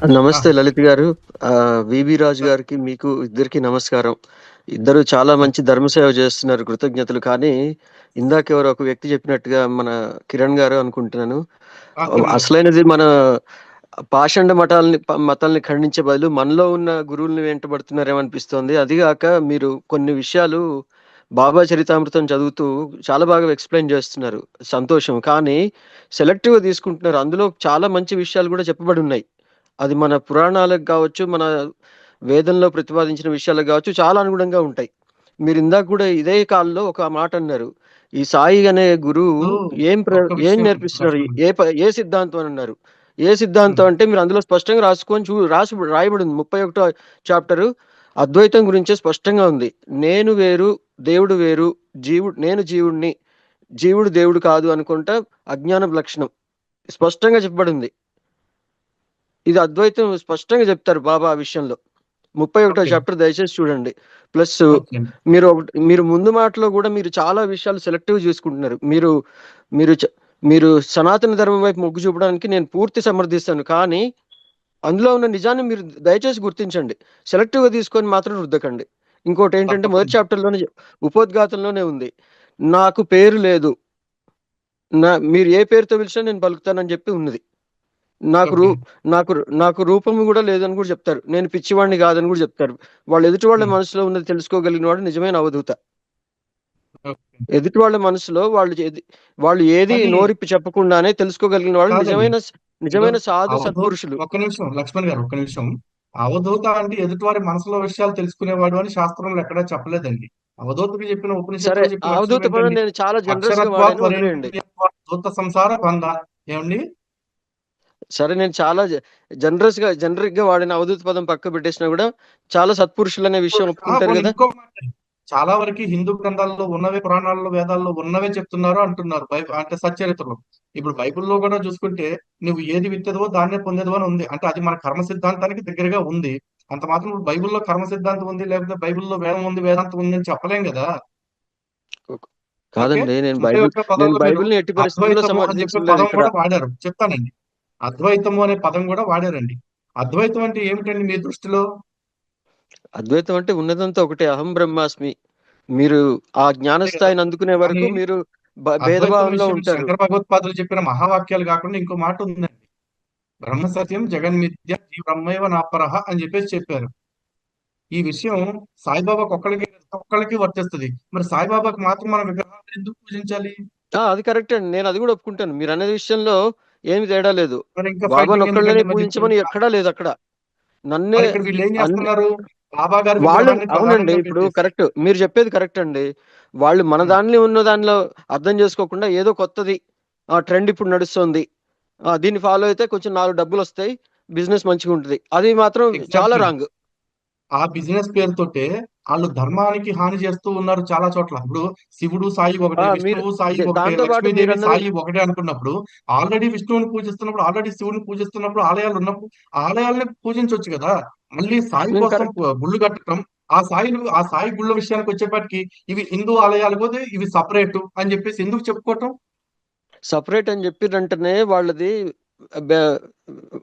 ఆ! నమస్తే లలిత్ గారు. విబి రాజు సార్. గారికి, మీకు ఇద్దరికి నమస్కారం. ఇద్దరు చాలా సార్. మంచి ధర్మసేవ చేస్తున్నారు. కృతజ్ఞతలు. కానీ ఇందాక ఎవరో ఒక వ్యక్తి చెప్పినట్టుగా మన కిరణ్ గారు అనుకుంటున్నాను. కిరణ్ గారు. అసలైనది మన పాషండ మతాల్ని ఖండించే బదులు మనలో ఉన్న గురువుల్ని వెంటబడుతున్నారేమో అనిపిస్తోంది. అదిగాక మీరు కొన్ని విషయాలు బాబా చరితామృతం చదువుతూ చాలా బాగా ఎక్స్‌ప్లెయిన్ చేస్తున్నారు. సంతోషం. కానీ సెలెక్టివ్‌గా తీసుకుంటున్నారు. అందులో చాలా మంచి విషయాలు కూడా చెప్పబడున్నాయి. అది మన పురాణాలకు గావచ్చు, మన వేదంలో ప్రతిపాదించిన విషయాలకు గావచ్చు చాలా అనుగుణంగా ఉంటాయి. మీరిందాక గూడా ఇదే కాల్‌లో ఒక మాటన్నారు. ఈ సాయి అనే గురువు ఇప్పుడు ఒక్క ఏం విషయం నేర్పిస్తున్నారు? లక్ష్మణ్. ఏ సిద్ధాంతం అనన్నారు. ఏ సిద్ధాంతం హ్మ్. అంటే మీరు అందులో స్పష్టంగా రాసుకొని రాయబడింది 31 చాప్టరు అద్వైతం గురించే స్పష్టంగా ఉంది. నేను వేరు, దేవుడు వేరు, నేను జీవుడిని, జీవుడు దేవుడు కాదు అనుకుంటా అజ్ఞానపు లక్షణం. స్పష్టంగా చెప్పబడింది. ఇది అద్వైతం స్పష్టంగా చెప్తారు బాబా ఆ విషయంలో. 31 ఓకే. చాప్టర్ దయచేసి చూడండి. ప్లస్ ఓకే అండి. మీరు ముందు మాటలో గూడా మీరు చాలా విషయాలు సెలెక్టివ్ చేసుకుంటున్నారు. మీరు చ మీరు సనాతన ధర్మం వైపు మొగ్గు చూపడానికి నేను పూర్తి సమర్థిస్తాను. కానీ అందులో ఉన్న నిజాన్ని మీరు దయచేసి గుర్తించండి. సెలెక్టివ్‌గా తీసుకొని మాత్రం రుద్దకండి. ఇంకోటేంటంటే మొదటి తప్పకుండా. చాప్టర్‌లోనే ఉపోద్ఘాతంలోనే ఉంది. నాకు పేరు లేదు. మీరు ఏ పేరుతో పిలిచినా నేను పలుకుతానని చెప్పి ఉన్నది. నాకు రూ ఓకే. నాకు నాకు రూపము గూడా లేదని గూడా జెప్తారు. నేను పిచ్చివాడిని గాదని గూడా జెప్తారు. వాళ్ళు ఎదుటి వాళ్ళ హ్మ్. మనసులో ఉన్నది తెలుసుకోగలిగిన వాడు నిజమైన అవధూత. ఓకే. ఎదుటి వాళ్ళ మనసులో వాళ్ళు ఏది కానీ నోరిప్పి చెప్పకుండానే తెలుసుకోగలిగిన వాళ్ళు కాదండి. ఇప్పుడు నిజమైన సాధు అవధూత్ సత్పురుషులు. ఒక్క నిమిషం లక్ష్మణ్ గారు, ఒక్క నిమిషం. అవధూత అంటే ఎదుటివారి మనసులో విషయాలు తెలుసుకునేవాడు అని శాస్త్రంలో ఎక్కడా చెప్పలేదండి. అవధూతకి చెప్పిన సరే, ఉపనిషత్తులో చెప్పిన లక్షణం అవధూత పదం ఏంటండి? నేను చాలా జనరస్‌గా అక్షరత్వాత్ వాడాను, వదిలేయండి. వరేణ్యత్వాత్ దూత సంసార బంధ. ఏవండి? సరే, నేను చాలా జనరిక్‌గా వాడిన అవధూత పదం పక్కకు పెట్టేసినా గూడా చాలా సత్పురుషులనే విషయం ఒప్పుకుంటారు పోనీ గదా! ఇంకో మాట. చాలా వరకు హిందూ గ్రంథాల్లో ఉన్నవే, పురాణాల్లో, వేదాల్లో ఉన్నవే చెప్తున్నారు అంటున్నారు. అంటే సచ్చరిత్రలో. ఇప్పుడు బైబిల్‌లో కూడా చూసుకుంటే నువ్వు ఏది విత్తెదవో దాన్నే పొందెదవు అని ఉంది. అంటే అది మన కర్మ సిద్ధాంతానికి దగ్గరగా ఉంది. అంత మాత్రం ఇప్పుడు బైబిల్‌లో కర్మ సిద్ధాంతం ఉంది, లేకపోతే బైబిల్‌లో వేదం ఉంది, వేదాంతం ఉంది అని చెప్పలేం గదా! ఓకే. కాదండి. 31 నేను పదంలో మీరు బైబిల్‌ని ఎట్టి పరిస్థితుల్లో అద్వైతము అని చెప్పే పదం సమర్థించలేదిక్కడ. కూడా వాడారు. చెప్తానండి. అద్వైతము అనే పదం కూడా వాడారండి. అద్వైతం అంటే ఏమిటండి మీ దృష్టిలో? అద్వైతం అంటే ఉన్నదంతా ఒకటే. అహం బ్రహ్మాస్మి. మీరు ఆ అంతే కదా! జ్ఞానస్థాయిని అందుకునే కానీ వరకు మీరు అద్వైతం భేదభావంలో విషయం ఉంటారు. శంకర భగవత్పాదులు చెప్పిన మహావాక్యాలు కాకుండా ఇంకో మాట ఉందండి. బ్రహ్మ సత్యం జగన్మిథ్య ఈ బ్రహ్మైవ నాపరః అని చెప్పేసి చెప్పారు. ఈ విషయం సాయిబాబాకి ఒక్కళ్ళకి వర్తిస్తది. మరి సాయిబాబాకి మాత్రం మనం విగ్రహాలను ఎందుకు పూజించాలి? అది కరెక్టే అండి. నేను అది గూడా ఒప్పుకుంటాను. మీరనే విషయంలో ఏమి తేడా లేదు. మరి ఇంకా ఫైటింగ్ బాబానొక్కళ్ళనే ఎందుకండి మరి ఇప్పుడు? పూజించమని ఎక్కడా లేదక్కడ. నన్నే మరి ఇక్కడ వీళ్ళు ఏం అన్ని చేస్తున్నారు? బాబా గారి వాళ్ళు విగ్రహాన్ని అవునండి. ప్రధానంగా ఇప్పుడు పెట్టేసి కరెక్ట్. మీరు చెప్పేది కరెక్ట్ అండి. వాళ్ళు మన హ్మ్. దానిలో ఉన్న దానిలో అర్థం చేసుకోకుండా ఏదో కొత్తది ట్రెండ్ ఇప్పుడు నడుస్తోంది. దీన్ని ఫాలో అయితే కొంచెం 4 డబ్బులొస్తాయి. బిజినెస్ మంచిగుంటది. అది మాత్రం చాలా ఎగ్జాక్ట్‌లీ. రాంగ్. ఆ బిజినెస్ పేరుతోటే ఆళ్ళు ధర్మానికి హాని చేస్తూ ఉన్నారు చాలా చోట్ల. ఇప్పుడు శివుడు, సాయి ఒకటే, మీరు విష్ణువు, సాయి ఒకటే, దాంతో పాటు లక్ష్మీదేవి, మీరన్నది సాయి ఒకటే అనుకున్నప్పుడు, ఆల్రెడీ విష్ణువుని పూజిస్తున్నప్పుడు, ఆల్రెడీ శివుడిని పూజిస్తున్నప్పుడు, ఆలయాలున్నప్పుడు, ఆలయాల్ని పూజించొచ్చు గదా! మళ్ళీ సాయి నేను కోసం కరెక్ట్. గుళ్ళు కట్టటం, ఆ సాయి గుళ్ళ విషయానికొచ్చేపాటికి ఇవి హిందూ ఆలయాలు పోతే ఇవి సెపరేటు అని జెప్పేసి ఎందుకు చెప్పుకోవటం? సెపరేట్ అని చెప్పిర్రంటేనే బె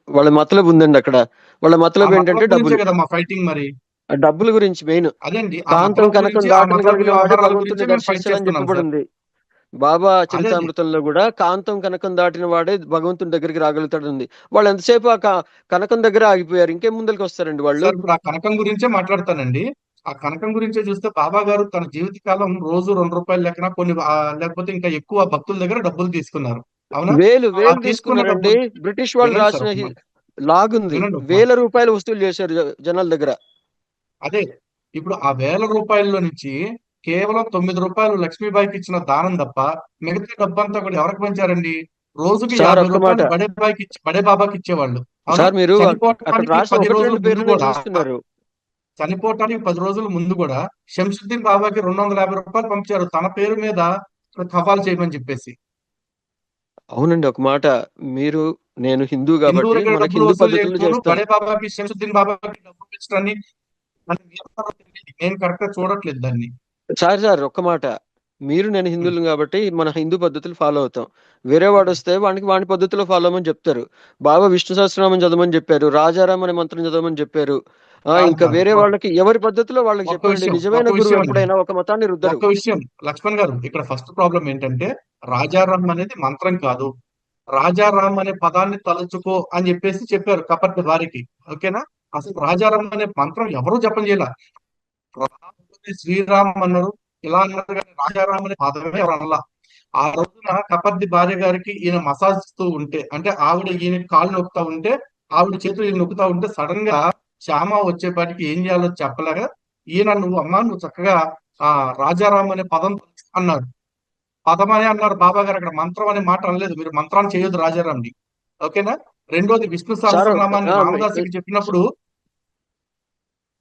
వాళ్ళ మతలబు ఉందండి అక్కడ. వాళ్ళ ఆ మతలబు ఏంటంటే మతలబ్ గురించే డబ్బులు. గదా మా ఫైటింగ్ మరి. ఆ డబ్బుల గురించి మెయిన్. అదేండి. ఆ కాంతం మతలబ్ కనకం గురించి, ఆ మతలబ్ దాటనగలిగిన వాడే వ్యవహారాల గురించే భగవంతుడిని మేము ఫైట్ దర్శించాలని చేస్తున్నాం సార్. చెప్పబడింది. బాబా అదే అది. చరితామృతంలో గూడా కాంతం కనకం దాటిన వాడే భగవంతుని దగ్గరికి రాగలుగుతాడంది. వాళ్ళు ఎంతసేపు కనకం దగ్గరే ఆగిపోయారు. ఇంకేం ముందలకొస్తారండి వాళ్ళు? సార్ ఇప్పుడు ఆ కనకం గురించే మాట్లాడతానండి. ఆ కనకం గురించే చూస్తే బాబా గారు తన జీవిత కాలం రోజు రూ. 2 లెక్కన కొన్ని లేకపోతే ఇంకా ఎక్కువ భక్తుల దగ్గర డబ్బులు తీసుకున్నారు. అవునా? ఆ వేలు తీసుకున్న తీసుకున్నారండి. డబ్బులు బ్రిటిష్ వాళ్ళు వినండి సార్ రాసిన ఒక మాట. లాగుంది. వినండి ఒక మాట. వేల రూపాయలు వసూలు చేశారు జనాల దగ్గర. అదే. ఇప్పుడు ఆ వేల రూపాయల్లో నుంచి కేవలం రూ. 9 లక్ష్మీబాయికి ఇచ్చిన దానం తప్ప మిగతా డబ్బంతా కూడా ఎవరికి పంచారండి? రోజుకి రూ. సార్ 50 ఒక్క మాట. బడే బాబాకి ఇచ్చేవాళ్ళు. అవునా? సార్ మీరు అక్కడ చనిపోవటానికి రాసిన 10 1, రోజుల 2 ముందు పేర్లనే కూడా చూస్తున్నారు. చనిపోవటానికి 10 రోజుల ముందు గూడా శంషుద్దీన్ బాబాకి రూ. 250 పంపించారు. తన పేరు మీద కఫాలు చేయమని చెప్పేసి. అవునండి. ఒక మాట. మీరు నేను హిందూ హిందువుల గాబట్టి దగ్గర మనకి డబ్బులు హిందూ వసూలు పద్ధతుల్లో చేయకపోను చేస్తాం. బడే బాబాకి, శంషుద్దీన్ బాబాకి డబ్బులు పెంచడాన్ని అది మీ వ్యవహారం తెలీదు. నేను కరెక్ట్‌గా చూడట్లేదు దాన్ని. సార్ ఒక్క మాట. మీరు నేను ఉమ్, హిందువులం కాబట్టి మన హిందూ పద్ధతులు ఫాలో అవుతాం. వేరే వాడు ఉమ్. వస్తే వానికి వాని పద్ధతిలో ఫాలో అవ్వమని చెప్తారు. బాబా విష్ణు సహస్రనామం చదవమని చెప్పారు, రాజారాం అనే మంత్రం చదవమని చెప్పారు. కాదు ఇంకా కాదు వేరే వాళ్ళకి ఎవరి పద్ధతిలో వాళ్ళకి చెప్పండి. ఒక్క నిజమైన గురువు విషయం అండి, ఎప్పుడైనా ఒక మతాన్ని రుద్దరు. ఒక్క విషయం. లక్ష్మణ్ గారు, ఇక్కడ ఫస్ట్ ప్రాబ్లం ఏంటంటే రాజారాం అనేది మంత్రం కాదు. రాజారాం అనే పదాన్ని తలుచుకో అని చెప్పేసి చెప్పారు కపర్తి వారికి. ఓకేనా? అసలు రాజారాం అనే మంత్రం ఎవరూ జపం చేయాల. శ్రీరామ్ అన్నారు, ఇలా అన్నారు, కానీ రాజారాం అనే పదమే ఎవరు అనలా. ఆ రోజున కపర్ది భార్య గారికి ఈయన మసాజ్ ఇస్తూ ఉంటే, అంటే ఆవిడ ఈయన కాళ్ళు నొక్కుతా ఉంటే, ఆవిడ చేతులు ఈయన నొక్కుతా ఉంటే, సడన్ గా శ్యామ వచ్చేపాటికి ఏం చేయాలో చెప్పలేక, ఈయన నువ్వు అమ్మా నువ్వు చక్కగా ఆ రాజారాం అనే పదం అన్నారు. పదం అనే అన్నారు బాబా గారు, అక్కడ మంత్రం అనే మాట అనలేదు. మీరు మంత్రాన్ని చేయొద్దు రాజారాంని. ఓకేనా? రెండోది విష్ణు సార్ సహస్రనామాన్ని రామదాసుకి చెప్పినప్పుడు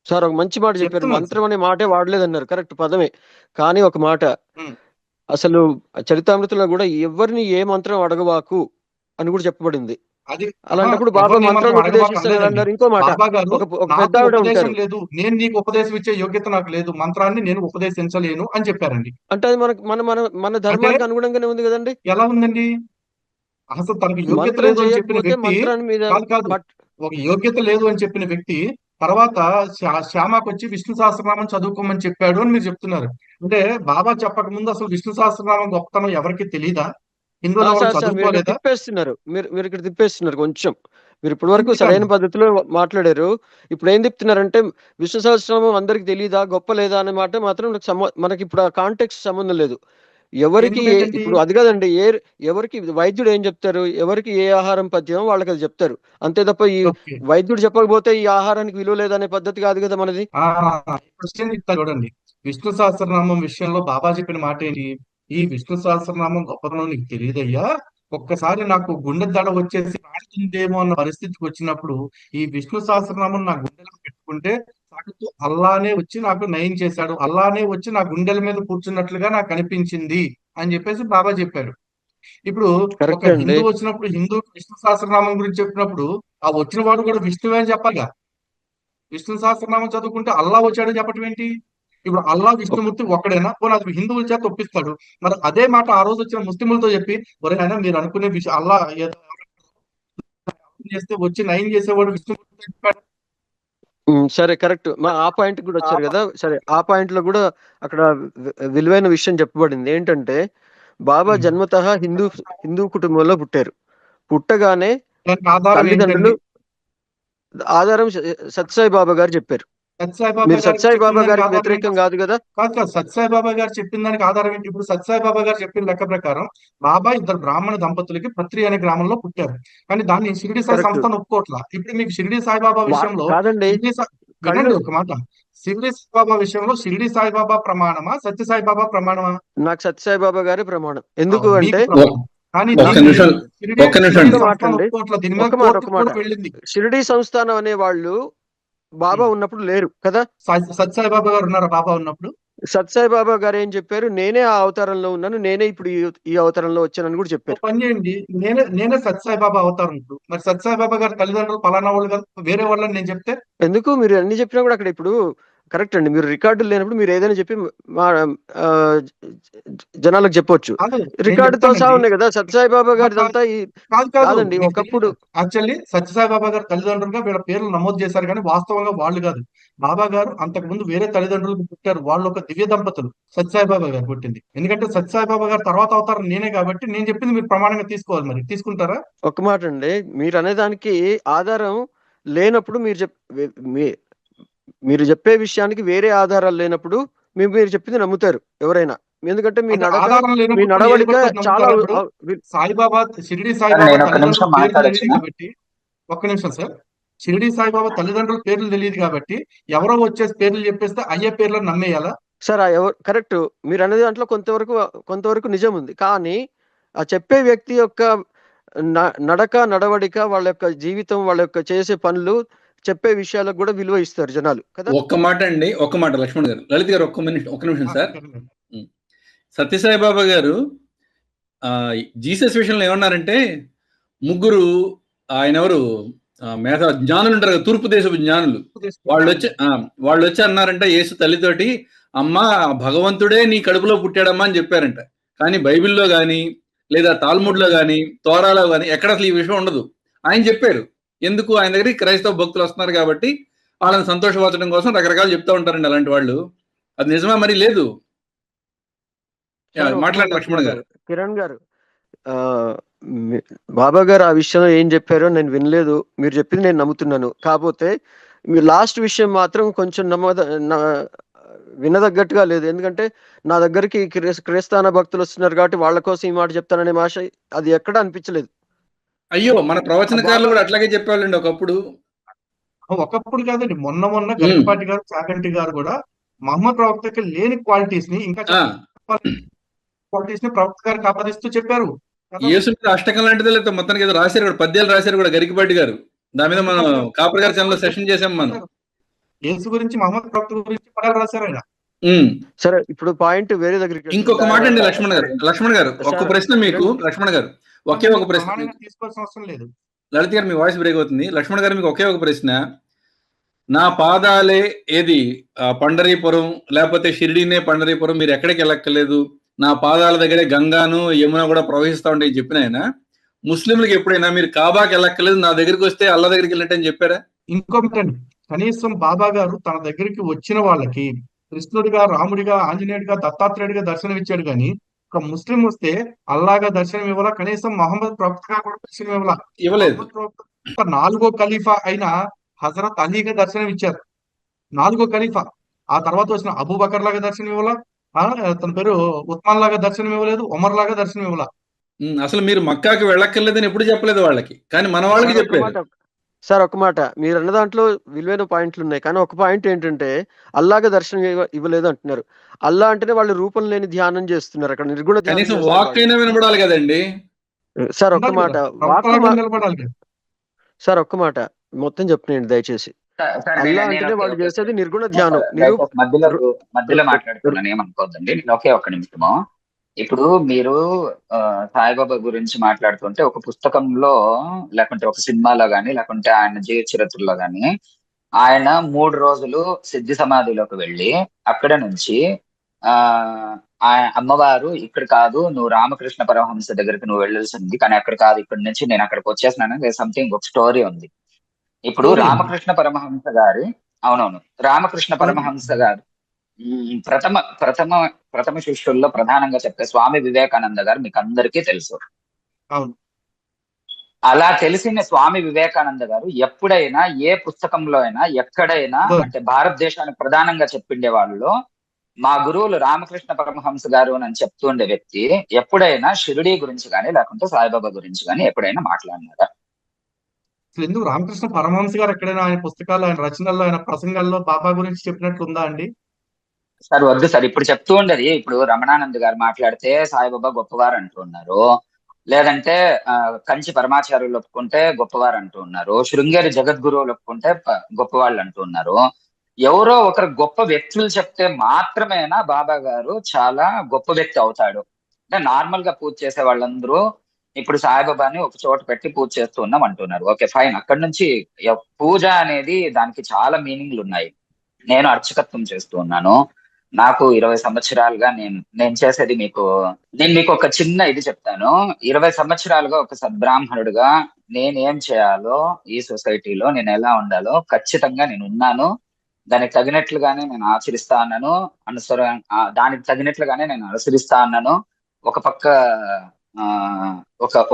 సార్ ఒక మంచి మాట చెప్పారు. చెప్తున్నాను సార్. మంత్రం అనే మాటే వాడలేదన్నారు, కరెక్ట్ పదమే. కానీ ఒక మాట, ఉమ్, అసలు చరితామృతంలో కూడా ఎవరిని ఏ మంత్రం అడగవాకు అని కూడా చెప్పబడింది. అది అలాంటప్పుడు బాబా ఎవరిని ఏమాత్రం మంత్రాన్ని అడగబాక ఉపదేశిస్తానని అనలేదండి. అన్నారు. ఇంకో మాట, బాబా గారు ఒక ఒక పెద్ద నాకు ఆవిడ ఉపదేశం ఉంటారు. లేదు, నేను నీకు ఉపదేశం ఇచ్చే యోగ్యత నాకు లేదు, మంత్రాన్ని నేను ఉపదేశించలేను అని చెప్పారండి. అంటే అది మనకు మన మన మన అంటే ధర్మానికి అనుగుణంగానే ఉంది కదండి. ఎలా ఉందండి? అసలు తనకు యోగ్యత మంత్రం లేదు అని చెప్పిన చేయకపోతే వ్యక్తి, మంత్రాన్ని మీద కాదు కాదు, పట్ ఒక యోగ్యత లేదు అని చెప్పిన వ్యక్తి తర్వాత శ్యామకు వచ్చి విష్ణు సహస్రనామం చదువుకోమని చెప్పాడు అని మీరు చెప్తున్నారు. అంటే బాబా చెప్పక ముందు అసలు విష్ణు సహస్రనామం గొప్పతనం ఎవరికి తెలియదా? హిందువులు ఎవరు సార్ సార్ మీరు ఇక్కడ చదువుకోలేదా? తిప్పేస్తున్నారు. మీరు ఇక్కడ తిప్పేస్తున్నారు కొంచెం. మీరు ఇప్పటి వరకు ఏంటి కాదు. సరైన పద్ధతిలో మాట్లాడారు. ఇప్పుడు ఏం చెప్తున్నారంటే విష్ణు సహస్రనామం అందరికి తెలియదా, గొప్ప లేదా అనే మాట మాత్రం మనకి ఇప్పుడు ఆ కాంటెక్స్ట్ సంబంధం లేదు. ఎవరికి ఎందుకంటేంటి? ఇప్పుడు అది కదండి. ఎవరికి వైద్యుడు ఏం చెప్తారు, ఎవరికి ఏ ఆహారం పథ్యం వాళ్ళకి అది చెప్తారు. అంతే తప్ప ఈ ఓకే. వైద్యుడు చెప్పకపోతే ఈ ఆహారానికి విలువ లేదనే పద్ధతి కాదు కదా మనది. ఆ క్వశ్చన్ చెప్తా చూడండి. విష్ణు సహస్రనామం విషయంలో బాబా చెప్పిన మాట ఏంటి? ఈ విష్ణు సహస్రనామం గొప్పతనం నీకు తెలియదయ్యా. ఒక్కసారి నాకు గుండె దడ వచ్చేసి కాలుతుందేమో అన్న పరిస్థితికి వచ్చినప్పుడు ఈ విష్ణు సహస్రనామం నా గుండెలో పెట్టుకుంటే సాక్షాత్తు అల్లానే వచ్చి నాకు నయం చేశాడు, అల్లానే వచ్చి నా గుండెల మీద కూర్చున్నట్లుగా నాకు అనిపించింది అని చెప్పేసి బాబా చెప్పాడు. ఇప్పుడు ఒక కరెక్ట్ అండి. హిందూ వచ్చినప్పుడు, హిందూ విష్ణు సహస్రనామం గురించి చెప్పినప్పుడు ఆ వచ్చిన వాడు కూడా విష్ణువే అని చెప్పాలిగా. విష్ణు సహస్రనామం చదువుకుంటే అల్లా వచ్చాడని చెప్పటం ఏంటి? ఇప్పుడు అల్లా విష్ణుమూర్తి ఒక్కడేనా? పోనీ అది హిందువుల చేత ఒప్పిస్తాడు. మరి అదే మాట ఆ రోజు వచ్చిన ముస్లింలతో చెప్పి, ఒరే నాయనా మీరు అనుకునే విషయం అల్లా ఏదో చేస్తే వచ్చి నయం చేసేవాడు విష్ణుమూర్తి అని చెప్పాడు. సరే కరెక్ట్. ఆ పాయింట్ కూడా వచ్చారు కదా. సరే ఆ పాయింట్ లో కూడా అక్కడ విలువైన విషయం చెప్పబడింది ఏంటంటే, బాబా ఉమ్. జన్మతః హిందూ హిందూ కుటుంబంలో పుట్టారు. పుట్టగానే దానికి ఆధారం తల్లిదండ్రులు ఏంటండి? ఆధారం సత్యసాయి బాబా గారు చెప్పారు. సత్యసాయి బాబా మీరు గారికి సత్యసాయి చెప్పిన బాబా దానికి గారికి ఆధారం ఏంటి వ్యతిరేకం అసలు? కాదు కదా. కాదు కాదు, సత్యసాయి బాబా గారు చెప్పిన దానికి ఆధారం ఏంటి? ఇప్పుడు సత్యసాయి బాబా గారు చెప్పిన లెక్క ప్రకారం బాబా ఇద్దరు బ్రాహ్మణ దంపతులకి పత్రి అనే గ్రామంలో పుట్టారు. కానీ దాన్ని షిరిడి సాయి కరెక్ట్. సంస్థను ఒప్పుకోవట్లా. ఇప్పుడు మీకు షిరిడి సాయిబాబా విషయంలో కాదండి. కళ్ళు వినండి ఒక మాట. షిరిడి సాయిబాబా విషయంలో షిరిడి సాయిబాబా ప్రమాణమా, సత్య సాయిబాబా ప్రమాణమా? నాకు సత్యసాయి బాబా గారి ప్రమాణం. ఎందుకు అంటే మీకు ప్రమాణం. కానీ ఒక్క దీన్ని నిమిషం షిరిడి ఒక్క నిమిషం షిరిడి ఒక్క అండి. మాట సంస్థానం అండి. ఒప్పుకోవట్లా. దీని మీద ఒక కోర్టుకు మాట. కూడా వెళ్ళింది. షిరిడి సంస్థానం అనే వాళ్ళు బాబా ఉం. ఉన్నప్పుడు లేరు కదా. సత్య సాయిబాబా గారు ఉన్నారా బాబా ఉన్నప్పుడు? సత్యసాయి బాబా గారు ఏం చెప్పారు, నేనే ఆ అవతారంలో ఉన్నాను, నేనే ఇప్పుడు ఈ అవతారంలో వచ్చానని కూడా ఒక చెప్పారు. పని చేయండి, నేనే సత్యసాయిబాబా అవతారం. ఇప్పుడు మరి సత్యసాయిబాబా గారి తల్లిదండ్రులు పలానా వాళ్ళు కాదు వేరే వాళ్ళని నేను చెప్తే ఎందుకు మీరు అన్ని చెప్పినా కూడా అక్కడ ఇప్పుడు కరెక్ట్ అండి. మీరు రికార్డులు లేనప్పుడు మీరు ఏదైనా చెప్పి మా ఆ, జనాలకు చెప్పొచ్చు. కాదు, నేను రికార్డుతో సహా చెప్తానండి. ఉన్నాయి కదా సత్యసాయి బాబా గారిదంతా. కాదు కాదు, కాదండి మీకు ఒకప్పుడు. తెలియదు. యాక్చువల్లీ సత్యసాయిబాబా గారు తల్లిదండ్రులుగా వీళ్ళ పేర్లు నమోదు చేశారు, కానీ వాస్తవంగా వాళ్ళు కాదు. బాబా గారు అంతకు ముందు వేరే తల్లిదండ్రులకు పుట్టారు. వాళ్ళు ఒక దివ్య దంపతులు. సత్యసాయిబాబా గారు పుట్టింది ఎందుకంటే సత్యసాయిబాబా గారు తర్వాత అవతారం నేనే కాబట్టి నేను చెప్పింది మీరు ప్రమాణంగా తీసుకోవాలి. మరి తీసుకుంటారా? ఒక మాట అండి, మీరు అనేదానికి ఆధారం లేనప్పుడు మీరు చెప్పే విషయానికి వేరే ఆధారాలు లేనప్పుడు మీరు చెప్పింది నమ్ముతారు ఎవరైనా. ఎందుకంటే అంటే ఆధారం మీ లేనప్పుడు ఏది నడవడిక పడితే అది చాలా నమ్ముతారా? ఇప్పుడు సాయిబాబా, షిరిడి సార్ సాయిబాబా నేను ఒక్క తల్లిదండ్రుల నిమిషం పేర్లు తెలియదు మాట్లాడొచ్చునా? కాబట్టి, ఒక్క నిమిషం సార్. షిరిడి సాయిబాబా తల్లిదండ్రుల పేర్లు తెలియదు కాబట్టి ఎవరో వచ్చేసి పేర్లు చెప్పేస్తే అయ్యే పేర్లను నమ్మేయాలా? Sir correct. మీరు అనే దాంట్లో కొంతవరకు నిజం ఉంది. కానీ ఆ చెప్పే వ్యక్తి యొక్క నడక నడవడిక, వాళ్ళ యొక్క జీవితం, వాళ్ళ యొక్క చేసే పనులు, చెప్పే విషయాలకు కూడా విలువ ఇస్తారు జనాలు కదా. ఒక్క మాట అండి, ఒక్క మాట లక్ష్మణ్ గారు, లలిత్ గారు ఒక్క నిమిషం సార్. సరేనండి. సత్యసాయి బాబా గారు జీసస్ విషయంలో ఏమన్నారంటే, ముగ్గురు ఆయన ఎవరు మేధ జ్ఞానులు ఉంటారు కదా, తూర్పు దేశపు జ్ఞానులు, వాళ్ళు వచ్చి అన్నారంట యేసు తల్లితోటి, అమ్మ భగవంతుడే నీ కడుపులో పుట్టాడమ్మా అని చెప్పారంట. కానీ బైబిల్లో గాని లేదా తాల్ముడ్లో గాని తోరాలో గాని ఎక్కడ అసలు ఈ విషయం ఉండదు. ఆయన చెప్పారు. ఎందుకు? ఆయన దగ్గరికి క్రైస్తవ భక్తులు వస్తున్నారు కాబట్టి వాళ్ళని సంతోషపరచడం కోసం రకరకాలు చెప్తా ఉంటారండి అలాంటి వాళ్ళు. అది నిజమా? మరి లేదు. సార్, ఒక మాట మాట్లాడండి లక్ష్మణ్ గారు. కిరణ్ గారు, ఆ, బాబా గారు ఆ విషయంలో ఏం చెప్పారో నేను వినలేదు. మీరు చెప్పింది నేను నమ్ముతున్నాను. కాకపోతే మీ లాస్ట్ విషయం మాత్రం కొంచెం వినదగ్గట్టుగా లేదు. ఎందుకంటే నా దగ్గరికి క్రైస్తాన భక్తులు వస్తున్నారు కాబట్టి వాళ్ళ కోసం ఈ మాట చెప్తాననే మాట అది ఎక్కడ అనిపించలేదు. అయ్యో, మన ప్రవచనకారులు కూడా అట్లాగే చెప్పాలండి ఒకప్పుడు. ఒకప్పుడు కాదండి, మొన్న గరికపాటి గారు, చాగంటి గారు కూడా మహమ్మద్ ప్రవక్తకి లేని క్వాలిటీస్ ని ఇంకా క్వాలిటీస్ ని ప్రవక్త గారికి ఆపాదిస్తూ చెప్పారు. యేసు మీద అష్టకం లాంటిదే లేదా మొత్తానికి ఏదో రాశారు కూడా, పద్యాలు రాశారు కూడా గరికపాటి గారు. దాని మీద మనం కాపర్ గారి ఛానల్లో సెషన్ చేసాం మనం. యేసు గురించి, మహమ్మద్ ప్రవక్త గురించి పదాలు రాశారు ఆయన. సరే, ఇప్పుడు పాయింట్ వేరే దగ్గరికి. ఇంకొక మాట అండి లక్ష్మణ్ గారు ఒక్క ప్రశ్న మీకు. లక్ష్మణ్ గారు ఒకే ఒక ప్రశ్న తీసుకోవాల్సిన అవసరం లేదు. లలిత్ గారు మీ వాయిస్ బ్రేక్ అవుతుంది. లక్ష్మణ్ గారు మీకు ఒకే ఒక ప్రశ్న. నా పాదాలే ఏది పండరీపురం లేకపోతే షిరిడీనే పండరీపురం, మీరు ఎక్కడికి వెళ్ళక్కర్లేదు, నా పాదాల దగ్గరే గంగాను యమున కూడా ప్రవహిస్తా ఉంటాయి చెప్పిన ఆయన ముస్లింలకు ఎప్పుడైనా మీరు కాబాకి వెళ్ళక్కర్లేదు, నా దగ్గరికి వస్తే అల్లా దగ్గరికి వెళ్ళండి చెప్పారా? ఇంకొకటండి, కనీసం బాబా గారు తన దగ్గరికి వచ్చిన వాళ్ళకి కృష్ణుడిగా, రాముడిగా, ఆంజనేయుడిగా, దత్తాత్రేయుడిగా దర్శనం ఇచ్చాడు. కానీ ఒక ముస్లిం వస్తే అల్లాగా దర్శనం ఇవ్వాలా, కనీసం మహమ్మద్ ప్రవక్తగా కూడా దర్శనం ఇవ్వలేదు. 4వ ఖలీఫా అయిన హజరత్ అలీగా దర్శనం ఇచ్చారు, 4వ ఖలీఫా. ఆ తర్వాత వచ్చిన అబూబకర్ లాగా దర్శనం ఇవ్వాలా, తన పేరు ఉస్మాన్ లాగా దర్శనం ఇవ్వలేదు, ఉమర్ లాగా దర్శనం ఇవ్వాలా. అసలు మీరు మక్కాకి వెళ్ళక్కర్లేదని ఎప్పుడు చెప్పలేదు వాళ్ళకి, కానీ మన వాళ్ళకి చెప్పారు. సార్, ఒక మాట, మీరు అన్న దాంట్లో విలువైన పాయింట్లు ఉన్నాయి. కానీ ఒక పాయింట్ ఏంటంటే అల్లాగా దర్శనం ఇవ్వలేదు అంటున్నారు. అల్లా అంటేనే వాళ్ళు రూపం లేని ధ్యానం చేస్తున్నారు. అక్కడ నిర్గుణ ధ్యానం వాక్ అయినా వినబడాలి కదండి. సార్, ఒక్క మాట నిలబడాలి. సార్, ఒక్క మాట మొత్తం చెప్పండి దయచేసి. అల్లా అంటేనే వాళ్ళు చేసేది నిర్గుణ ధ్యానం. మధ్యలో మాట్లాడుతున్నాను, ఏమనుకోవద్దండి. నేను ఒక్క నిమిషము. ఇప్పుడు మీరు సాయిబాబా గురించి మాట్లాడుతుంటే ఒక పుస్తకంలో లేకుంటే ఒక సినిమాలో గాని లేకుంటే ఆయన జీవిత చరిత్రలో గాని ఆయన 3 రోజులు సిద్ధి సమాధిలోకి వెళ్ళి అక్కడ నుంచి అమ్మవారు ఇక్కడ కాదు, నువ్వు రామకృష్ణ పరమహంస దగ్గరికి నువ్వు వెళ్ళాల్సింది, కానీ అక్కడ కాదు, ఇక్కడ నుంచి నేను అక్కడికి వచ్చేసినాను, సంథింగ్ ఒక స్టోరీ ఉంది. ఇప్పుడు రామకృష్ణ పరమహంస గారు, అవునవును, రామకృష్ణ పరమహంస గారు ప్రథమ శిష్యుల్లో ప్రధానంగా చెప్తే స్వామి వివేకానంద గారు మీకు అందరికీ తెలుసు. అలా తెలిసిన స్వామి వివేకానంద గారు ఎప్పుడైనా ఏ పుస్తకంలో అయినా ఎక్కడైనా అంటే భారతదేశానికి ప్రధానంగా చెప్పిండే వాళ్ళు మా గురువులు రామకృష్ణ పరమహంస గారు అని చెప్తుండే వ్యక్తి ఎప్పుడైనా షిరిడీ గురించి కానీ లేకుంటే సాయిబాబా గురించి కానీ ఎప్పుడైనా మాట్లాడినారా? ఎందుకు రామకృష్ణ పరమహంస గారు ఎక్కడైనా ఆయన పుస్తకాలు, ఆయన రచనల్లో, ఆయన ప్రసంగాల్లో బాబా గురించి చెప్పినట్లు ఉందా అండి? సార్ వద్దు సార్, ఇప్పుడు చెప్తూ ఉండేది. ఇప్పుడు రమణానంద్ గారు మాట్లాడితే సాయిబాబా గొప్పవారు అంటూ ఉన్నారు, లేదంటే కంచి పరమాచార్యులు ఒప్పుకుంటే గొప్పవారు అంటూ ఉన్నారు, శృంగేరి జగద్గురువులు ఒప్పుకుంటే గొప్పవాళ్ళు అంటూ ఉన్నారు. ఎవరో ఒకరు గొప్ప వ్యక్తులు చెప్తే మాత్రమేనా బాబా గారు చాలా గొప్ప వ్యక్తి అవుతాడు? అంటే నార్మల్ గా పూజ చేసే వాళ్ళందరూ ఇప్పుడు సాయిబాబాని ఒక చోట పెట్టి పూజ చేస్తూ ఉన్నాం అంటున్నారు. ఓకే ఫైన్, అక్కడి నుంచి పూజ అనేది దానికి చాలా మీనింగ్లు ఉన్నాయి. నేను అర్చకత్వం చేస్తూ ఉన్నాను, నాకు 20 సంవత్సరాలుగా నేను చేసేది నేను మీకు ఒక చిన్న ఇది చెప్తాను. 20 సంవత్సరాలుగా ఒక సద్బ్రాహ్మణుడుగా నేనేం చేయాలో ఈ సొసైటీలో నేను ఎలా ఉండాలో ఖచ్చితంగా నేను ఉన్నాను. దానికి తగినట్లుగానే నేను ఆచరిస్తా అన్నాను, దానికి తగినట్లుగానే నేను అనుసరిస్తా అన్నాను. ఒక పక్క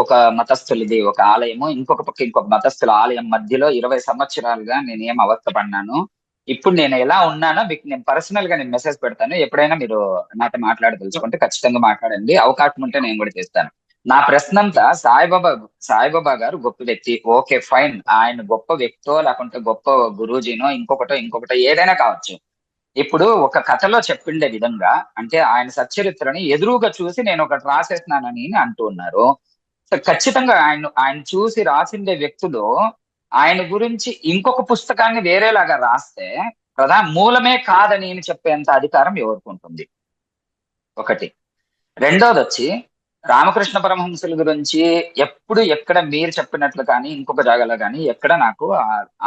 ఒక మతస్థులది ఒక ఆలయము, ఇంకొక పక్క ఇంకొక మతస్థుల ఆలయం మధ్యలో 20 సంవత్సరాలుగా నేను ఏం అవస్థపడినాను. ఇప్పుడు నేను ఎలా ఉన్నానో మీకు నేను పర్సనల్ గా నేను మెసేజ్ పెడతాను. ఎప్పుడైనా మీరు నాతో మాట్లాడదలుచుకుంటే ఖచ్చితంగా మాట్లాడండి, అవకాశం ఉంటే నేను కూడా చేస్తాను. నా ప్రశ్న అంతా సాయిబాబా గారు గొప్ప వ్యక్తి, ఓకే ఫైన్, ఆయన గొప్ప వ్యక్తో లేకుంటే గొప్ప గురూజీనో ఇంకొకటో ఏదైనా కావచ్చు. ఇప్పుడు ఒక కథలో చెప్పిండే విధంగా అంటే ఆయన సచ్చరిత్రని ఎదురుగా చూసి నేను ఒకటి రాసేస్తున్నానని అంటూ ఉన్నారు. ఖచ్చితంగా ఆయన చూసి రాసిండే వ్యక్తులు ఆయన గురించి ఇంకొక పుస్తకాన్ని వేరేలాగా రాస్తే మూలమే కాదని చెప్పేంత అధికారం ఎవరికి ఉంటుంది? ఒకటి. రెండోది వచ్చి రామకృష్ణ పరమహంసుల గురించి ఎప్పుడు ఎక్కడ మీరు చెప్పినట్లు కానీ ఇంకొక జాగాలో కానీ ఎక్కడ నాకు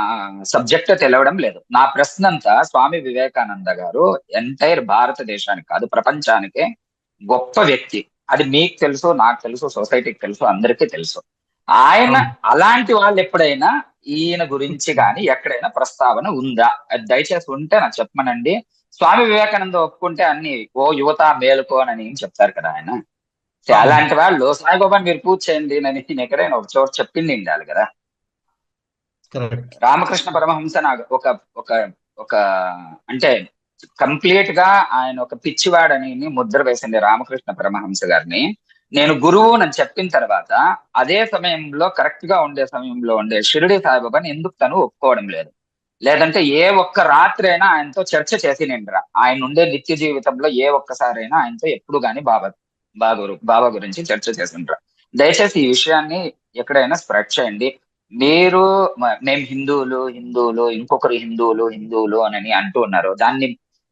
ఆ సబ్జెక్ట్ తెలవడం లేదు. నా ప్రశ్న అంతా స్వామి వివేకానంద గారు ఎంటైర్ భారతదేశానికి కాదు ప్రపంచానికే గొప్ప వ్యక్తి. అది మీకు తెలుసు, నాకు తెలుసు, సొసైటీకి తెలుసు, అందరికీ తెలుసు. ఆయన అలాంటి వాళ్ళు ఎప్పుడైనా ఈయన గురించి కానీ ఎక్కడైనా ప్రస్తావన ఉందా? అది దయచేసి ఉంటే నాకు చెప్పమనండి. స్వామి వివేకానంద ఒప్పుకుంటే అన్ని ఓ యువత మేలుకో అని ఏం చెప్తారు కదా ఆయన. అలాంటి వాళ్ళు సాయిబాబా మీరు పూజ చేయండి అని నేను ఎక్కడైనా ఒక చోట చెప్పింది ఉండాలి కదా. రామకృష్ణ పరమహంస నాకు ఒక ఒక ఒక అంటే కంప్లీట్ గా ఆయన ఒక పిచ్చివాడని ముద్ర వేసింది రామకృష్ణ పరమహంస గారిని. నేను గురువు అని చెప్పిన తర్వాత అదే సమయంలో కరెక్ట్ గా ఉండే సమయంలో ఉండే షిరిడి సాయిబాబాని ఎందుకు తను ఒప్పుకోవడం లేదు? లేదంటే ఏ ఒక్క రాత్రి అయినా ఆయనతో చర్చ చేసి నిండ్రా? ఆయన ఉండే నిత్య జీవితంలో ఏ ఒక్కసారైనా ఆయనతో ఎప్పుడు గాని బాబా గురించి చర్చ చేసిండ్రా? దయచేసి ఈ విషయాన్ని ఎక్కడైనా స్ప్రెడ్ చేయండి. మీరు మేము హిందువులు ఇంకొకరు హిందువులు అని అంటూ ఉన్నారు. దాన్ని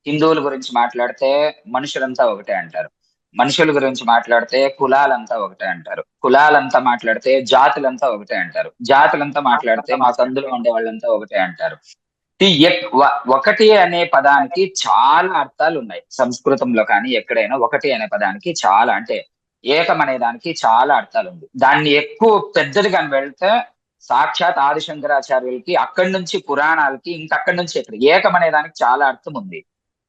హిందువుల గురించి మాట్లాడితే మనుషులంతా ఒకటే అంటారు, మనుషుల గురించి మాట్లాడితే కులాలంతా ఒకటే అంటారు, కులాలంతా మాట్లాడితే జాతులంతా ఒకటే అంటారు, జాతులంతా మాట్లాడితే మా సందులో ఉండే వాళ్ళంతా ఒకటే అంటారు. ఒకటి అనే పదానికి చాలా అర్థాలు ఉన్నాయి. సంస్కృతంలో కానీ ఎక్కడైనా ఒకటి అనే పదానికి చాలా అంటే ఏకం అనే దానికి చాలా అర్థాలు ఉంది. దాన్ని ఎక్కువ పెద్దదిగా వెళ్తే సాక్షాత్ ఆదిశంకరాచార్యులకి అక్కడి నుంచి పురాణాలకి ఇంకక్కడి నుంచి ఎక్కడ ఏకం అనే దానికి చాలా అర్థం ఉంది.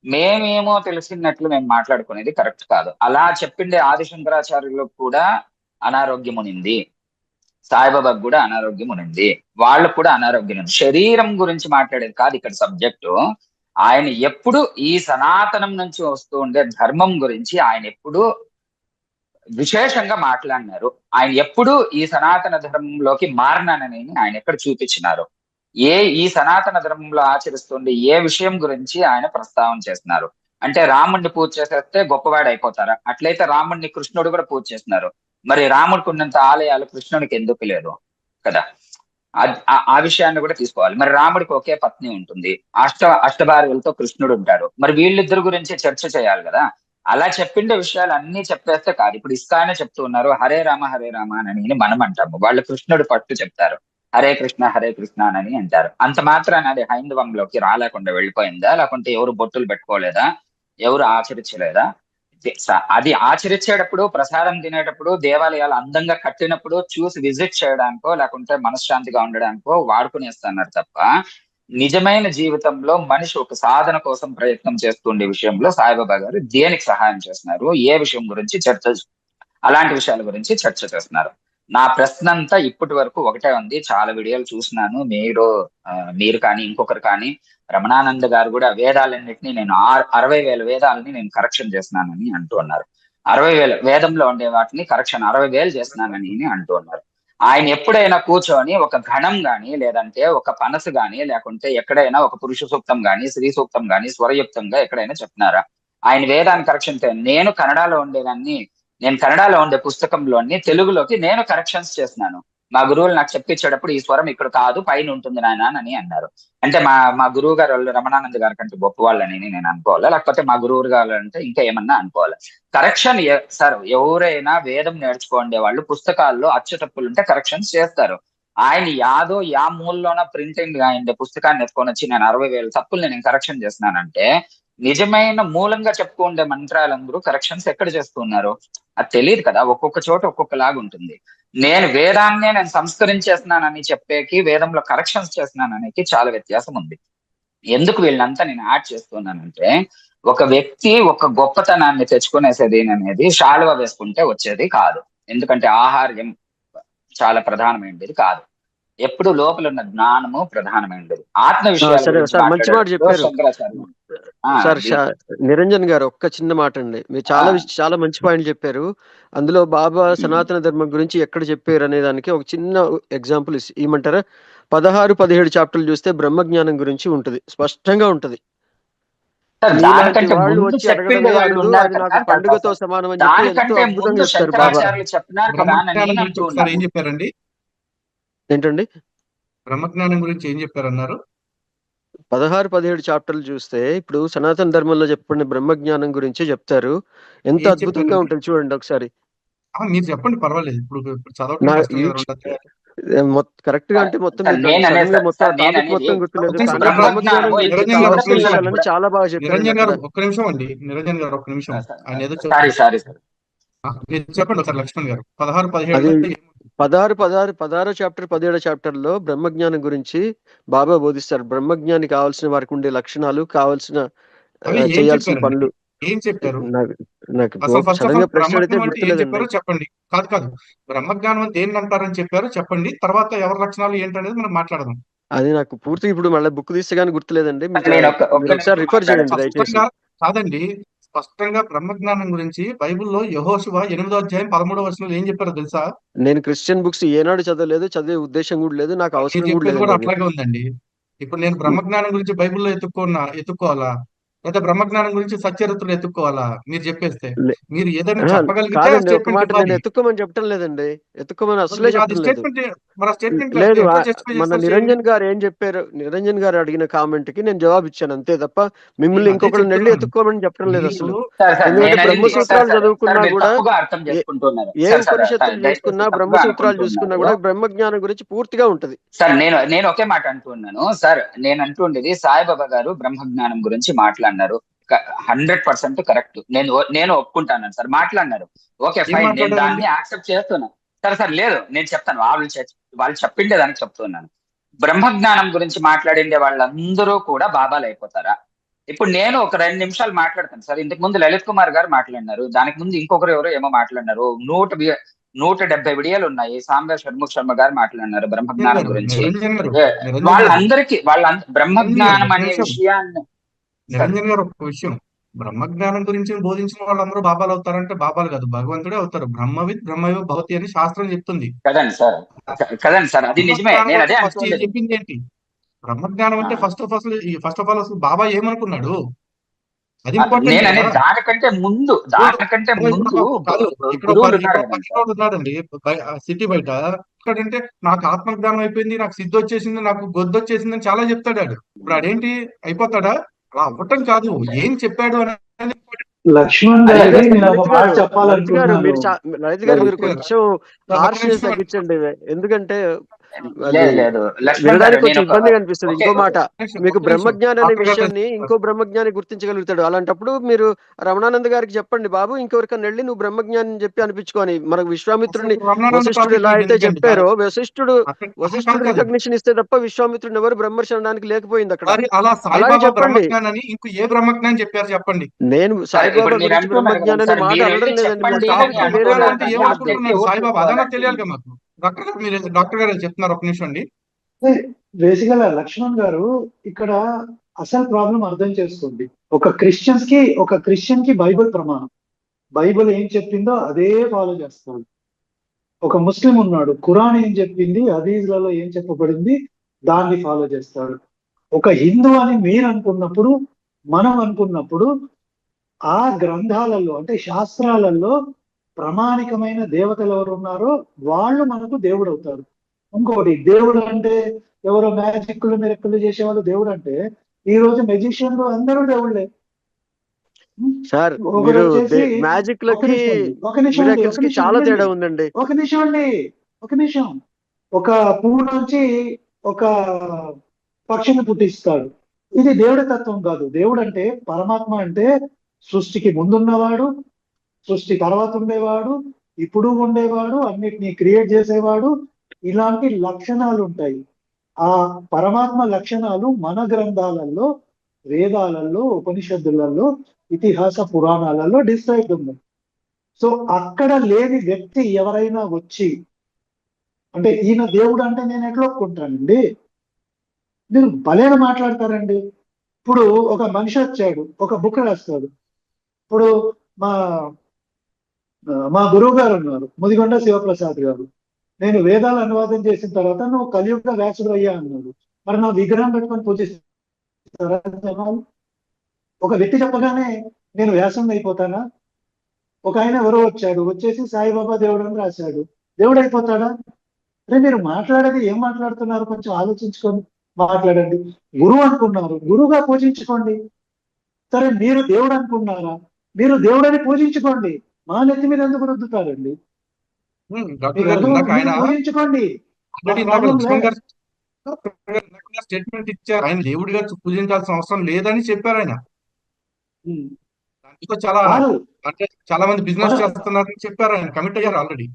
మేమేమో తెలిసినట్లు మేము మాట్లాడుకునేది కరెక్ట్ కాదు. అలా చెప్పిండే ఆదిశంకరాచార్యులకు కూడా అనారోగ్యం ఉనింది, సాయిబాబాకు కూడా అనారోగ్యం ఉనింది, వాళ్ళకు కూడా అనారోగ్యం ఉంది. శరీరం గురించి మాట్లాడేది కాదు ఇక్కడ సబ్జెక్టు. ఆయన ఎప్పుడు ఈ సనాతనం నుంచి వస్తూ ఉండే ధర్మం గురించి ఆయన ఎప్పుడు విశేషంగా మాట్లాడినారు. ఆయన ఎప్పుడు ఈ సనాతన ధర్మంలోకి మారినానని ఆయన ఎక్కడ చూపించినారు? ఈ సనాతన ధర్మంలో ఆచరిస్తుండే ఏ విషయం గురించి ఆయన ప్రస్తావన చేస్తున్నారు? అంటే రాముడిని పూజ చేసేస్తే గొప్పవాడు అయిపోతారా? అట్లయితే రాముడిని కృష్ణుడు కూడా పూజ చేస్తున్నారు. మరి రాముడికి ఉన్నంత ఆలయాలు కృష్ణుడికి ఎందుకు లేదు కదా? ఆ విషయాన్ని కూడా తీసుకోవాలి. మరి రాముడికి ఒకే పత్ని ఉంటుంది, అష్టభార్యలతో కృష్ణుడు ఉంటారు. మరి వీళ్ళిద్దరు గురించి చర్చ చేయాలి కదా. అలా చెప్పిండే విషయాలు అన్ని చెప్పేస్తే కాదు. ఇప్పుడు ఇస్కానే చెప్తూ ఉన్నారు హరే రామ అని మనం అంటాము, వాళ్ళు కృష్ణుడు పట్టు చెప్తారు హరే కృష్ణ అని అంటారు. అంత మాత్రాన అది హైందవంలోకి రాలేకుండా వెళ్ళిపోయిందా? లేకుంటే ఎవరు బొట్టులు పెట్టుకోలేదా? ఎవరు ఆచరించలేదా? అది ఆచరించేటప్పుడు, ప్రసాదం తినేటప్పుడు, దేవాలయాలు అందంగా కట్టినప్పుడు చూసి విజిట్ చేయడానికో లేకుంటే మనశ్శాంతిగా ఉండడానికో వాడుకునేస్తున్నారు తప్ప నిజమైన జీవితంలో మనిషి ఒక సాధన కోసం ప్రయత్నం చేస్తుండే విషయంలో సాయిబాబా గారు దేనికి సహాయం చేస్తున్నారు? ఏ విషయం గురించి అలాంటి విషయాల గురించి చర్చ చేస్తున్నారు? నా ప్రశ్న అంతా ఇప్పటి వరకు ఒకటే ఉంది. చాలా వీడియోలు చూసినాను. మీరు కానీ ఇంకొకరు కానీ రమణానంద గారు కూడా వేదాలన్నింటినీ నేను 60,000 వేదాలని నేను కరెక్షన్ చేస్తున్నానని అంటూ ఉన్నారు. 60,000 వేదంలో ఉండే వాటిని కరెక్షన్ 60,000 చేస్తున్నానని అంటూ ఉన్నారు. ఆయన ఎప్పుడైనా కూర్చొని ఒక ఘనం గాని లేదంటే ఒక పనసు గాని లేకుంటే ఎక్కడైనా ఒక పురుష సూక్తం గాని స్త్రీ సూక్తం గాని స్వరయుక్తంగా ఎక్కడైనా చెప్తున్నారా? ఆయన వేదాన్ని కరెక్షన్ నేను కన్నడలో ఉండే పుస్తకంలోని తెలుగులోకి నేను కరెక్షన్స్ చేస్తున్నాను. మా గురువులు నాకు చెప్పించేటప్పుడు ఈ స్వరం ఇక్కడ కాదు పైన ఉంటుంది నాయన అని అన్నారు. అంటే మా గురువు గారు వాళ్ళు రమణానంద గారి కంటే గొప్ప వాళ్ళని నేను అనుకోవాలా? లేకపోతే మా గురువు గారు అంటే ఇంకా ఏమన్నా అనుకోవాలా? కరెక్షన్ సార్, ఎవరైనా వేదం నేర్చుకోండే వాళ్ళు పుస్తకాల్లో అచ్చు తప్పులు ఉంటే కరెక్షన్స్ చేస్తారు. ఆయన యా మూలలోన ప్రింటింగ్ ఆయన పుస్తకాన్ని ఎత్తుకొని వచ్చి నేను 60,000 తప్పులు నేను కరెక్షన్ చేస్తున్నానంటే నిజమైన మూలంగా చెప్పుకుండే మంత్రాలందరూ కరెక్షన్స్ ఎక్కడ చేస్తున్నారు? అది తెలియదు కదా. ఒక్కొక్క చోట ఒక్కొక్కలాగా ఉంటుంది. నేను వేదాన్నే నేను సంస్కరించేస్తున్నానని చెప్పేకి వేదంలో కరెక్షన్స్ చేస్తున్నాననేకి చాలా వ్యత్యాసం ఉంది. ఎందుకు వీళ్ళంతా నేను యాడ్ చేస్తున్నానంటే ఒక వ్యక్తి ఒక గొప్పతనాన్ని తెచ్చుకునేసేది అనేది శాలువ వేసుకుంటే వచ్చేది కాదు. ఎందుకంటే ఆహార్యం చాలా ప్రధానమైనది కాదు. ఎప్పుడు లోపల ఉన్న జ్ఞానము ప్రధానమైనది. ఆత్మ విషయాలు మంచి మాట చెప్పారు సార్. నిరంజన్ గారు ఒక్క చిన్న మాట అండి. మీరు చాలా మంచి పాయింట్ చెప్పారు. అందులో బాబా సనాతన ధర్మం గురించి ఎక్కడ చెప్పారు అనే దానికి ఒక చిన్న ఎగ్జాంపుల్ ఇవ్వమంటారా? 16-17 చాప్టర్లు చూస్తే బ్రహ్మజ్ఞానం గురించి ఉంటది, స్పష్టంగా ఉంటది. వాళ్ళు వచ్చి అడగడమే అడుగు, అది నాకు పండుగతో సమానం అని చెప్పి ఎంతో అద్భుతంగా చెప్తారు బాబా. ఏం చెప్పారండి? ఏంటండి బ్రహ్మజ్ఞానం గురించి ఏం చెప్పారన్నారు? 16-17 చాప్టర్లు చూస్తే ఇప్పుడు సనాతన ధర్మంలో చెప్పండి బ్రహ్మజ్ఞానం గురించి చెప్తారు. ఎంత అద్భుతంగా ఉంటుంది చూడండి ఒకసారి. మీరు చెప్పండి, పర్వాలేదు. ఇప్పుడు చదవటం నా కష్టం ఈ కదా, 2 అధ్యాయాలు. కరెక్ట్ గా అంటే మొత్తం సార్ మీకు నేను అనేది సడన్ గా మొత్తం ఆ టాపిక్ నేననేది మొత్తం ఒక గుర్తులేదు, నిమిషం, కానీ బ్రహ్మజ్ఞానం బ్రహ్మజ్ఞానము ఇప్పుడు గురించి నిరంజన్ గారు ఒక్క కావాల్సిన నిమిషం అండి, విషయాలని చాలా బాగా చెప్పారండి నిరంజన్ అక్కడ. గారు ఒక్క నిమిషం అండి, నిరంజన్ గారు ఒక్క నిమిషం. ఆయన ఏదో సారీ చెప్తున్నారు. సారీ సార్ మీరు చెప్పండి ఒకసారి లక్ష్మణ్ గారు, 16, అది 17 16 చాప్టర్ 17 చాప్టర్ లో బ్రహ్మజ్ఞానం గురించి బాబా బోధిస్తారు. బ్రహ్మజ్ఞాని కావాల్సిన వారికి ఉండే లక్షణాలు, కావాల్సిన అవి ఏం చేయాల్సిన చెప్పారండి? పనులు. ఏం చెప్పారు నాకు నాకు అసలు? ఫస్ట్ ఆఫ్ సడన్ ఆల్ గా ప్రశ్న అడిగితే బ్రహ్మజ్ఞానం అంటే ఏం గుర్తులేదండి. చెప్పారో చెప్పండి. కాదు కాదు, బ్రహ్మజ్ఞానం అంటే దేన్ని అంటారని చెప్పారో చెప్పండి, తర్వాత ఎవరి లక్షణాలు ఏంటనేది మనం మాట్లాడదాం. అది నాకు పూర్తిగా ఇప్పుడు మళ్ళీ బుక్ తీస్తే కానీ గుర్తులేదండి. మీకు నేను ఒక్క మీరు ఒకసారి నిమిషం రిఫర్ చేయండి మాట్లాడండి. దయచేసి. స్పష్టంగా కాదండి, స్పష్టంగా బ్రహ్మజ్ఞానం గురించి బైబిల్లో యెహోషువ 8వ అధ్యాయం 13వ వచనంలో ఏం చెప్పారో తెలుసా? నేను క్రిస్టియన్ బుక్స్ ఏనాడు చదవలేదు, చదివే ఉద్దేశం కూడా లేదు, నాకు మీరు అవసరం కూడా చెప్పేది కూడా లేదండి అవి. అట్లాగే ఉందండి. ఇప్పుడు నేను బ్రహ్మజ్ఞానం గురించి బైబిల్లో ఎత్తుక్కోవాలా, లేదా బ్రహ్మజ్ఞానం గురించి సచ్చరిత్రలు ఎత్తుక్కోవాలా? మీరు చెప్పేస్తే లే- మీరు ఏదైనా ఆహా, చెప్పగలిగితే ఆ కాదండి, ఒక స్టేట్మెంట్ మాట నేను ఇవ్వాలి. ఎత్తుక్కోమని చెప్పటం లేదండి, ఎత్తుక్కోమని మరి అసలే మీరు అది చెప్పడం లేదు. స్టేట్మెంట్, మరి ఆ స్టేట్మెంట్ లేదు, ఎట్లా జస్టిఫై మన చేస్తారు? చేయండి. నిరంజన్ గారు ఏం చెప్పారు, నిరంజన్ గారు అడిగిన కామెంట్ కి నేను జవాబు ఇచ్చాను అంతే తప్ప నేను మిమ్మల్ని అదే ఇంకొకరిని వెళ్ళి చెప్తున్నాను. ఎత్తుక్కోమని చెప్పడం లేదు మీరు అసలు. సార్ ఎందుకంటే నేను అనేది సార్ బ్రహ్మసూత్రాలు సార్ సార్ చదువుకున్నా మీరు కూడా, తప్పుగా అర్థం ఏ చేసుకుంటున్నారు. ఏ సార్ సార్ సార్ ఉపనిషత్తులు చూసుకున్నా, దయచేసి తప్పుగా బ్రహ్మసూత్రాలు చూసుకున్నా అనుకుంటున్నారు. కూడా బ్రహ్మజ్ఞానం గురించి పూర్తిగా ఉంటది. సార్ నేను ఒకే మాట అంటున్నాను. సార్ నేను అంటుండేది సాయిబాబా గారు బ్రహ్మజ్ఞానం గురించి మాట్లాడినారు. 100% కరెక్ట్. నేను ఒప్పుకుంటాను సార్, మాట్లాడినారు. ఓకే ఏం ఫైన్, నేను మాట్లాడారండి? దాన్ని యాక్సెప్ట్ చేస్తున్నాను. సరే సార్ లేదు, నేను చెప్తాను. వాళ్ళు చెప్పిండే దానికి చెప్తున్నాను. బ్రహ్మజ్ఞానం గురించి మాట్లాడిండే వాళ్ళందరూ కూడా బాబాలు అయిపోతారా? ఇప్పుడు నేను ఒక 2 నిమిషాలు మాట్లాడతాను సార్. ఇంతకు ముందు లలిత్ కుమార్ గారు మాట్లాడినారు, దానికి ముందు ఇంకొకరు ఎవరో ఏమో మాట్లాడినారు. 170 వీడియోలు ఉన్నాయి. సాంబ షణ్ముఖ శర్మ గారు మాట్లాడినారు నిరంజన్ బ్రహ్మజ్ఞానం గారు, గురించి. నిరంజన్ గారు, ఏ, నిరంజన్ గారు, వాళ్ళందరికీ నిరంజన్ గారు బ్రహ్మజ్ఞానం ఒక అనే నిమిషం. విషయాన్ని సార్ నిరంజన్ గారు ఒక విషయం, బ్రహ్మజ్ఞానం గురించి బోధించిన వాళ్ళందరూ బాబాలు అవుతారంటే బాబాలు కాదు, భగవంతుడే అవుతారు. బ్రహ్మవిత్ బ్రహ్మయో భవతి అని శాస్త్రం చెప్తుంది. కదండి సార్, కదండి సార్, అది నిజమే. బ్రహ్మజ్ఞానం నేను అంటే అదే ఫస్ట్ ఏం అంటుండేది. చెప్పింది ఏంటి? బ్రహ్మజ్ఞానం ఆ, అంటే ఫస్ట్ ఆఫ్ ఆల్ అసలు బాబా ఏమనుకున్నాడు? అది ఇంపార్టెంట్ నేను కదా. అనేది ఇప్పుడు దానికంటే ఇప్పుడు ముందు కాదు, ఇక్కడ గురువులు ఉన్నారు ఇక్కడ కదండి సార్. పక్కన ఉన్నాడండి, సిటీ బయట. ఇక్కడంటే నాకు ఆత్మజ్ఞానం అయిపోయింది, నాకు సిద్ధి వచ్చేసింది, నాకు గొద్దు వచ్చేసింది అని చాలా చెప్తాడు ఆడు. ఇప్పుడు ఆడేంటి అయిపోతాడా? అలా అవ్వటం కాదు, ఏం చెప్పాడు అనేది లక్ష్మణ్ అదే గారికి లలిత్ నేను ఒక లలిత్ మాట గారు లలిత్ గారు చెప్పాలనుకుంటున్నాను. మీరు లలిత్ గారు మీరు లలిత్ గారు, కొంచెం ఒక్క హార్ష్నెస్ నిమిషం అండి, తగ్గించండి. ఎందుకంటే అది లేదు లేదు లక్ష్మణ్ గారు, వినడానికి నేను కొంచెం ఒక ఇబ్బందిగా అనిపిస్తుంది. ఓకే ఇంకో ఓకే మాట, మీకు ఒక్క నిమిషం బ్రహ్మజ్ఞానం అనే డాక్టర్ గారు. విషయాన్ని ఇంకో బ్రహ్మజ్ఞాని గుర్తించగలుగుతాడు. అలాంటప్పుడు మీరు రమణానంద గారికి చెప్పండి, బాబు ఇంకెవరికన్నా వెళ్ళి నువ్వు బ్రహ్మజ్ఞాని అని చెప్పి అనిపించుకొని, మనకు అసలు విశ్వామిత్రుడిని రమణానంద వశిష్ఠుడు టాపిక్ ఎలా మీకు అయితే ఎందుకండి? చెప్పారో, వశిష్ఠుడు అక్కడ కాదు వశిష్ఠుడు కాదు, రికగ్నిషన్ ఇస్తే తప్ప విశ్వామిత్రుడిని ఎవరు బ్రహ్మర్షి అనడానికి లేకపోయింది అక్కడ. మరి అలా అలాగే సాయిబాబా చెప్పండి. బ్రహ్మజ్ఞాని ఇంకో ఏ బ్రహ్మజ్ఞాని చెప్పారు చెప్పండి? నేను సార్ సాయిబాబా ఇప్పుడు మీరు గురించి అంటున్నారు బ్రహ్మజ్ఞాని కదండి అనే సార్, మాట మీరు వెళ్ళి అనడం లేదండి. మన చెప్పండి అని టాపిక్ వేరేగా బ్రహ్మజ్ఞానం అంటున్నారు అంటే ఉంది. కానీ ఆ వ్యక్తి ఏమనుకుంటున్నాడు ఎవరు సాయిబాబా? అదన్నా తెలియాలిగా చెప్పుకోవాలంటుంది. మాకు. డాక్టర్ గారు, మీరు డాక్టర్ గారు చెప్తున్నారు, ఒక నిమిషం అండి. బేసికల్ లక్ష్మణ్ గారు ఇక్కడ అసలు ప్రాబ్లం అర్థం చేసుకోండి. ఒక క్రిస్టియన్ కి బైబిల్ ప్రమాణం. బైబిల్ ఏం చెప్పిందో అదే ఫాలో చేస్తాడు. ఒక ముస్లిం ఉన్నాడు, ఖురాన్ ఏం చెప్పింది, హదీస్లలో ఏం చెప్పబడింది దాన్ని ఫాలో చేస్తాడు. ఒక హిందూ అని మీరు అనుకున్నప్పుడు, మనం అనుకున్నప్పుడు, ఆ గ్రంథాలలో అంటే శాస్త్రాలలో ప్రామాణికమైన దేవతలు ఎవరు ఉన్నారో వాళ్ళు మనకు దేవుడు అవుతారు. ఇంకోటి, దేవుడు అంటే ఎవరో మ్యాజిక్లు మిరక్కులు చేసేవాళ్ళు దేవుడు అంటే, ఈ రోజు మెజిషియన్లు అందరూ దేవుళ్ళే. సార్ ఒకడు మీరు వచ్చేసి మ్యాజిక్ ఒక లకి నిమిషం అండి, ఒక నిమిషం అండి, ఒక మిరాకిల్స్ కి నిమిషం చాలా ఉండండి, తేడా ఉందండి. ఒక నిమిషం అండి, ఒక నిమిషం. ఒక పువ్వు నుంచి ఒక పక్షిని పుట్టిస్తాడు. ఇది దేవుడి తత్వం కాదు. దేవుడు అంటే, పరమాత్మ అంటే సృష్టికి ముందున్నవాడు, సృష్టి తర్వాత ఉండేవాడు, ఇప్పుడు ఉండేవాడు, అన్నిటినీ క్రియేట్ చేసేవాడు. ఇలాంటి లక్షణాలు ఉంటాయి. ఆ పరమాత్మ లక్షణాలు మన గ్రంథాలలో, వేదాలలో, ఉపనిషత్తులలో, ఇతిహాస పురాణాలలో డిస్క్రైబ్ ఉన్నాయి. సో అక్కడ లేని వ్యక్తి ఎవరైనా వచ్చి అంటే ఈయన దేవుడు అంటే నేను ఎట్లా ఒప్పుకుంటానండి? మీరు భలేగా మాట్లాడతారండి. ఇప్పుడు ఒక మనిషి వచ్చాడు, ఒక బుక్ రాస్తాడు. ఇప్పుడు మా మా గురువు గారు ఉన్నారు, ముదిగొండ శివప్రసాద్ గారు. నేను వేదాలు అనువాదం చేసిన తర్వాత నువ్వు కలియుగ వ్యాసుడు అయ్యా అన్నాడు. మరి నా విగ్రహం పెట్టుకొని పూజిస్తారా జనాలు? ఒక వ్యక్తి చెప్పగానే నేను వ్యాసం అయిపోతానా? ఒక ఆయన ఎవరో వచ్చాడు, వచ్చేసి సాయిబాబా దేవుడు అని రాశాడు, దేవుడు అయిపోతాడా? అరే మీరు మాట్లాడేది ఏం మాట్లాడుతున్నారు? కొంచెం ఆలోచించుకొని మాట్లాడండి. గురువు అనుకున్నారు, గురువుగా పూజించుకోండి. సరే మీరు దేవుడు అనుకున్నారా? మీరు దేవుడని పూజించుకోండి. మా నెత్తి మీద ఎందుకు రుద్దుతారండి? డాక్టర్ మీకు గారు అర్థం ఇందాక ఆయన మీరు పూజించుకోండి, ఆల్రెడీ ఇందాక ప్రాబ్లం లక్ష్మణ్ లేదు. గారు స్టేట్మెంట్ ఇచ్చారు. ఆయన దేవుడిగా పూజించాల్సిన అవసరం లేదని చెప్పారు ఆయన. ఉమ్. దాంతో చాలా కాదు అంటే చాలా మంది మన బిజినెస్ చేస్తున్నారని చెప్పారు. ఆయన కమిట్ అయ్యారు ఆల్రెడీ.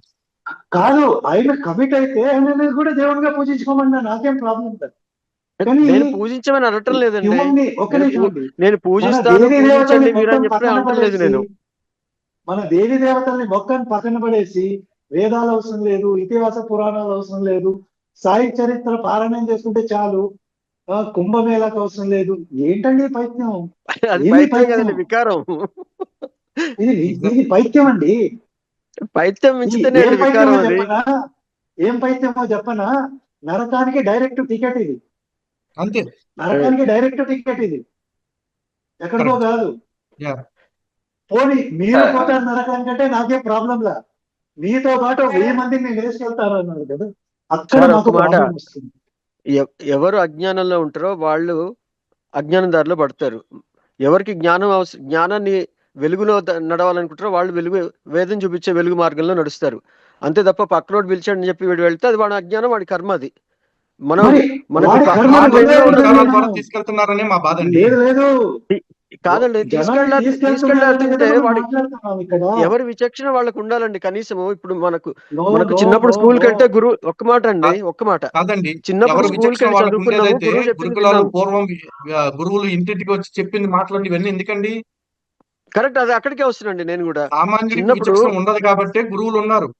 కాదు ఆయన కమిట్ అయితే ఆయన కూడా దేవుడిగా పూజించుకోమన్నా నాకేం ప్రాబ్లం లేదు. కానీ నేను పూజించమని అనటం లేదండి. హ్యూమన్ ని ఒక్క నేను నిమిషం అండి, నేను మన పూజిస్తాను దేవి దేవతల్ని పూజించండి మీరు మొత్తం అని చెప్పి పక్కన అనటం లేదు పడేసి, నేను. మన దేవి దేవతల్ని మొత్తం పక్కన పడేసి వేదాలు అవసరం లేదు, ఇతిహాస పురాణాలు అవసరం లేదు, సాయి చరిత్ర పారాయణం చేసుకుంటే చాలు, కుంభమేళాకు అవసరం లేదు. ఏంటండి పైత్యం? అది ఏంది పైత్యం పైత్యం? కదండి, వికారం. ఇది పైత్యం అండి. పైత్యం ఏం మించితేనే అండి పైత్యమో వికారం అది. చెప్పనా? ఏం పైత్యమో చెప్పనా? నరకానికి డైరెక్ట్ టికెట్ ఇది. అంతే. నరకానికి డైరెక్ట్ టికెట్ ఇది, ఎక్కడికో కాదు. యా. పోనీ మీరు పోతారు నరకానికంటే నాకేం ప్రాబ్లం లా, మీతో పాటు 1000 మందిని నేను వేసుకెళ్తారు అన్నారు కదా, అక్కడ సార్, మాకు ఒక మాట, ప్రాబ్లం వస్తుంది. ఎవరు అజ్ఞానంలో ఉంటారో వాళ్ళు అజ్ఞానం దారిలో పడతారు. ఎవరికి జ్ఞానాన్ని వెలుగులో నడవాలనుకుంటారో వాళ్ళు వేదం చూపించే వెలుగు మార్గంలో నడుస్తారు. అంతే తప్ప పక్కనోడు పిలిచాడని చెప్పి వీడు వెళ్తే అది వాడి అజ్ఞానం, వాడి కర్మ. అది మనం మరి మనకి వాడి కర్మని వాళ్ళు వేదిలో వదిలేయడం ఉన్నది విచారాల లేదు. ద్వారా తీసుకెళ్తున్నారనే మా బాధ అండి. లేదు లేదు, కాదండి. జనాన్ని తీసుకెళ్తున్నారనే కదా తీసుకెళ్లాల్సిందే మనం వాడి మాట్లాడుతున్నాం ఇక్కడ. ఎవరి విచక్షణ వాళ్ళకు ఉండాలండి. కనీసము ఇప్పుడు మనకు నో నో చిన్నప్పుడు నో స్కూల్కి నో వెళ్తే గురువు, ఒక్క మాట అండి, ఒక్క మాట, కాదండి, చిన్నప్పుడు ఎవరు స్కూల్కి విచక్షణ వెళ్ళి వాళ్ళకు చదువుకున్నాము, ఉండేదైతే గురువు చెప్పింది గురుకులాలు విన్నాము. పూర్వం గురువులు ఇంటింటికి వచ్చి చెప్పింది మాట్లాడి ఇవన్నీ ఎందుకండి? కరెక్ట్, అది అక్కడికే వస్తున్నాండి. నేను కూడా సామాన్యుడికి చిన్నప్పుడు, విచక్షణ ఉండదు కాబట్టే గురువులు ఉన్నారు.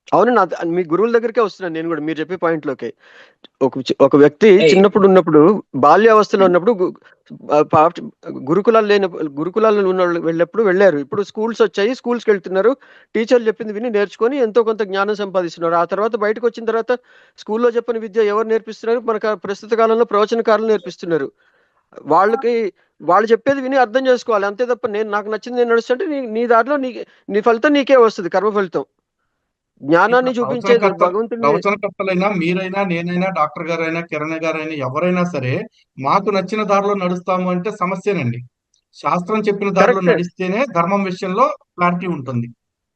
అవునండి, మీ గురువుల దగ్గరికే వస్తున్నాను నేను కూడా, మీరు చెప్పే పాయింట్ లోకి. ఒక వ్యక్తి చిన్నప్పుడు ఉన్నప్పుడు, బాల్యావస్థలో ఉన్నప్పుడు గురుకులాలు ఉన్న వాళ్ళు వెళ్ళారు. ఇప్పుడు స్కూల్స్ వచ్చాయి, స్కూల్స్కి వెళ్తున్నారు, టీచర్లు చెప్పింది విని నేర్చుకొని ఎంతో కొంత జ్ఞానం సంపాదిస్తున్నారు. ఆ తర్వాత బయటకు వచ్చిన తర్వాత స్కూల్లో చెప్పిన విద్య ఎవరు నేర్పిస్తున్నారు? మనకు ప్రస్తుత కాలంలో ప్రవచనకారులు నేర్పిస్తున్నారు. వాళ్ళు చెప్పేది విని అర్థం చేసుకోవాలి, అంతే తప్ప నాకు నచ్చింది నేను నడుస్తుంటే నీ దారిలో నీ ఫలితం నీకే వస్తుంది, కర్మ ఫలితం. జ్ఞానాన్ని చూపించేది భగవంతుడిని. ప్రవచనకర్తలైనా మీరైనా, నేనైనా, డాక్టర్ గారైనా, కిరణ్ గారైనా, ఎవరైనా సరే మాకు నచ్చిన దారిలో నడుస్తాము అంటే సమస్యనండి. శాస్త్రం చెప్పిన దారిలో కరెక్ట్, నడిస్తేనే ధర్మం విషయంలో క్లారిటీ ఉంటుంది.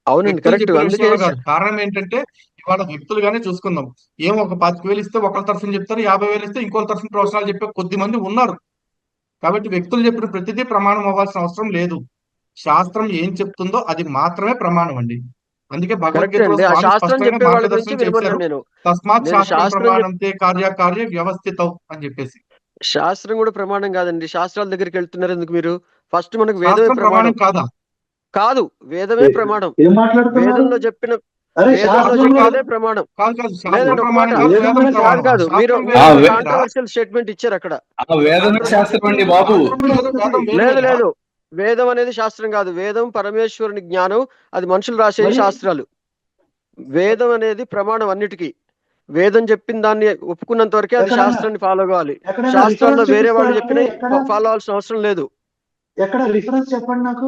అవునండి, వ్యక్తులు కరెక్ట్. చెప్పిన అందుకే విషయంలో కాదు. కారణం ఏంటంటే ఇవాళ వ్యక్తులుగానే చూసుకుందాం. ఏమో ఒక 25,000 ఇస్తే ఒకళ్ళ తరఫున చెప్తారు, 50,000 ఇస్తే ఇంకోళ్ళ తరఫున ప్రవచనాలు చెప్పే కొద్ది మంది ఉన్నారు. కాబట్టి వ్యక్తులు చెప్పిన ప్రతిదీ ప్రమాణం అవ్వాల్సిన అవసరం లేదు. శాస్త్రం ఏం చెప్తుందో అది మాత్రమే ప్రమాణం అండి. అందుకే కరెక్ట్ భగవద్గీతలో అండి. ఆ స్వామి శాస్త్రం స్పష్టంగా చెప్పే వాళ్ళ గురించి మార్గదర్శనం చేశారు. వినమన్నాను నేను. తస్మాత్ నేను శాస్త్రం ప్రమాణంతే కార్య వ్యవస్థితం అని చెప్పేసి. శాస్త్రం కూడా ప్రమాణం కాదండి. శాస్త్రాల దగ్గరికి వెళ్తున్నారు ఎందుకు మీరు? ఫస్ట్ మనకు వేదమే శాస్త్రం ప్రమాణం ప్రమాణం కాదా? కాదు, వేదమే ప్రమాణం. ఏం మాట్లాడుతున్నారు? వేదంలో చెప్పిన అరే వేదంలో శాస్త్రం చెప్పినదే కాదు. ప్రమాణం. కాదు శాస్త్రం లేదండి, ఒక మాట, ప్రమాణం కాదు, వేదం వేదం కూడా ప్రమాణం. కాదు. మీరు శాస్త్రం ఒక వేరే. కాంట్రవర్షియల్ స్టేట్మెంట్ ఇచ్చారు అక్కడ. ఆ వేదమే శాస్త్రం అండి బాబు. లేదు, వేదం అనేది శాస్త్రం కాదు. వేదం పరమేశ్వరుని జ్ఞానం, అది మనుషులు రాసే మరి? శాస్త్రాలు. వేదం అనేది ప్రమాణం అన్నిటికీ. వేదం చెప్పిన దాన్ని ఒప్పుకున్నంత వరకే అది ఎక్కడైనా- శాస్త్రాన్ని ఫాలో కావాలి. ఎక్కడైనా శాస్త్రాల్లో reference వేరే వాళ్ళు చూపిస్తారా? చెప్పిన ఫాలో అవ్వాల్సిన అవసరం లేదు. ఎక్కడ రిఫరెన్స్ చెప్పండి నాకు.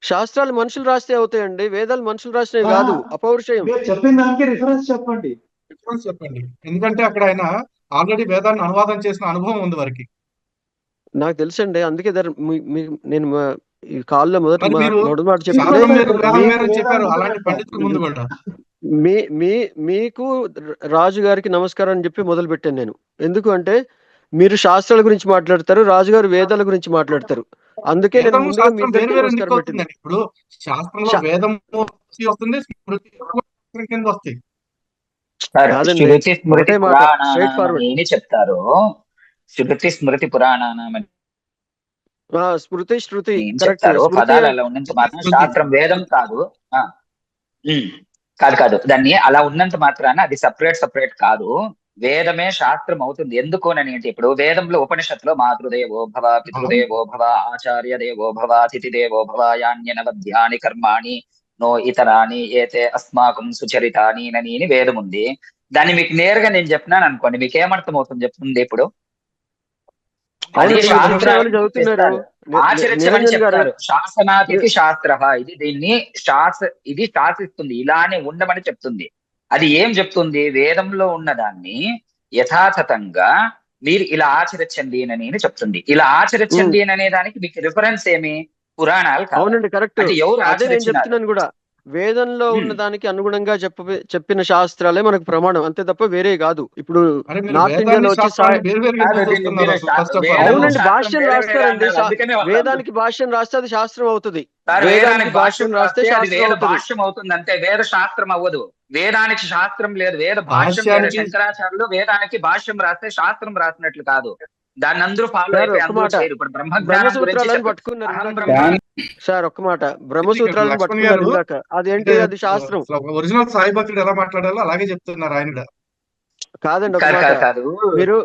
శాస్త్రాలు మనుషులు రాస్తే అవుతాయండి, వేదాలు మనుషులు రాసినవి ఆ, కాదు, అపౌరుషయం. మీరు చెప్పిన దానికి రిఫరెన్స్ చెప్పండి. రిఫరెన్స్ చెప్పండి. ఎందుకంటే అక్కడ ఆయన ఆల్రెడీ వేదాన్ని అనువాదం చేసిన అనుభవం ఉంది వారికి. నాకు తెలుసండి, అందుకే నేను ఈ కాల్లో మొదటి మరి మీరు మాట శాస్త్రం చెప్పింది వేరు, వేదం మీ- వేరు అని చెప్పారు. అలాంటి పండితుల ముందు కూడా మీకు రాజు గారికి నమస్కారం అని చెప్పి మొదలు పెట్టాను నేను. ఎందుకు అంటే మీరు శాస్త్రాల గురించి మాట్లాడతారు, రాజుగారు వేదాల గురించి మాట్లాడతారు. అందుకే నేను వేదము ముందుగా మీ శాస్త్రం వేరు ఇద్దరికి వేరు ఎందుకు నమస్కారం పెట్టింది. అవుతుందండి? ఇప్పుడు శాస్త్రంలో వేదము వస్తుంది, స్మృతి శాస్త్రం కింద వస్తాయి. కాదండి, శృతి స్మృతి ఒకటే మాట, స్ట్రైట్ పురాణానామని ఫార్వర్డ్. ఏమి చెప్తారో, శృతి స్మృతి పురాణానామని స్మృతి శృతి ఏం కరెక్ట్. చెప్తారో స్మృతి పదాలు అలా ఉన్నంత మాత్రం స్మృతి. శాస్త్రం వేదం కాదు. ఆ, ఉమ్, కాదు దాన్ని అలా ఉన్నంత మాత్రాన అది సపరేట్ కాదు. వేదమే శాస్త్రం అవుతుంది. ఎందుకు అని అంటే ఇప్పుడు వేదంలో ఉపనిషత్తులో మాతృదేవో భవ, పితృదేవో భవ, ఆచార్య దేవో భవ, అతిథి దేవో భవ, యాన్యనవధ్యాని కర్మాణి నో ఇతరాని ఏతే అస్మాకం సుచరితాని అని వేదం ఉంది. దాన్ని మీకు నేరుగా నేను చెప్పినాను అనుకోండి, మీకు ఏమర్థం అవుతుంది చెప్తుంది ఇప్పుడు? అది అవునండి, మీరు తెలిసిన శాస్త్రాలు వాళ్ళు చదువుతున్నారు. చూపిస్తారు, ఆచరించమని నిరంజన్ గారు, చెప్తారు. శాసనాతిథి శాస్త్ర, దీన్ని ఇది శాసిస్తుంది, ఇలానే ఉండమని చెప్తుంది. అది ఏం చెప్తుంది? వేదంలో ఉన్నదాన్ని యథాతథంగా మీరు ఇలా ఆచరించండి అని చెప్తుంది. ఇలా ఆచరించండి అనే దానికి మీకు రిఫరెన్స్ ఏమి? పురాణాలు కావాలి. అవునండి, కరెక్ట్. అంటే ఎవరు అదే నేను ఆచరించినారు? చెప్తున్నాను కూడా. వేదంలో ఉన్న దానికి అనుగుణంగా చెప్పిన శాస్త్రాలే మనకు ప్రమాణం, అంతే తప్ప వేరే కాదు. ఇప్పుడు అరే మీరు నార్త్ ఇండియాలో వేదాన్ని వచ్చి శాస్త్రాన్ని వేరు వేరుగా కాదు, ఎందుకు దీన్ని చూస్తున్నారు మీరు అసలు ఫస్ట్ ఆఫ్ ఆల్? వేదము అవునండి, శాస్త్రం భాష్యం వేరే వేరే రాస్తారండి. అన్నారు, అందుకనే వాళ్ళు వేదానికి భాష్యం రాస్తే అది శాస్త్రం అవుతుంది. సార్ వేదానికి వేదానికి భాష్యం భాష్యం రాస్తే రాస్తే అది శాస్త్రం వేద అవుతుంది. భాష్యం అవుతుంది, అంతే. వేద శాస్త్రం అవ్వదు. వేదానికి శాస్త్రం లేదు, వేద భాష్యం లేదు. భాష్యానికి శంకరాచార్యులు వేదానికి భాష్యం రాస్తే శాస్త్రం రాసినట్లు కాదు. దాన్ని అందరూ ఫాలో సార్ అయిపోయి ఒక్క అందరూ మాట, చేయరు. ఇప్పుడు బ్రహ్మజ్ఞానం గురించి బ్రహ్మసూత్రాలను చెప్పారు. పట్టుకున్నారు అహం ఇందాక బ్రహ్మ మీరు. సార్ ఒక్క మాట, బ్రహ్మసూత్రాలను లక్ష్మణ్ పట్టుకున్నారు గారు ఇందాక, అదేంటి, అంటే అది శాస్త్రం ఒరిజినల్ సాయి భక్తుడు ఎలా మాట్లాడాలో అలాగే చెప్తున్నారు ఆయన కూడా. కాదండి. ఒక కాదు మాట, కాదు కాదు మీరు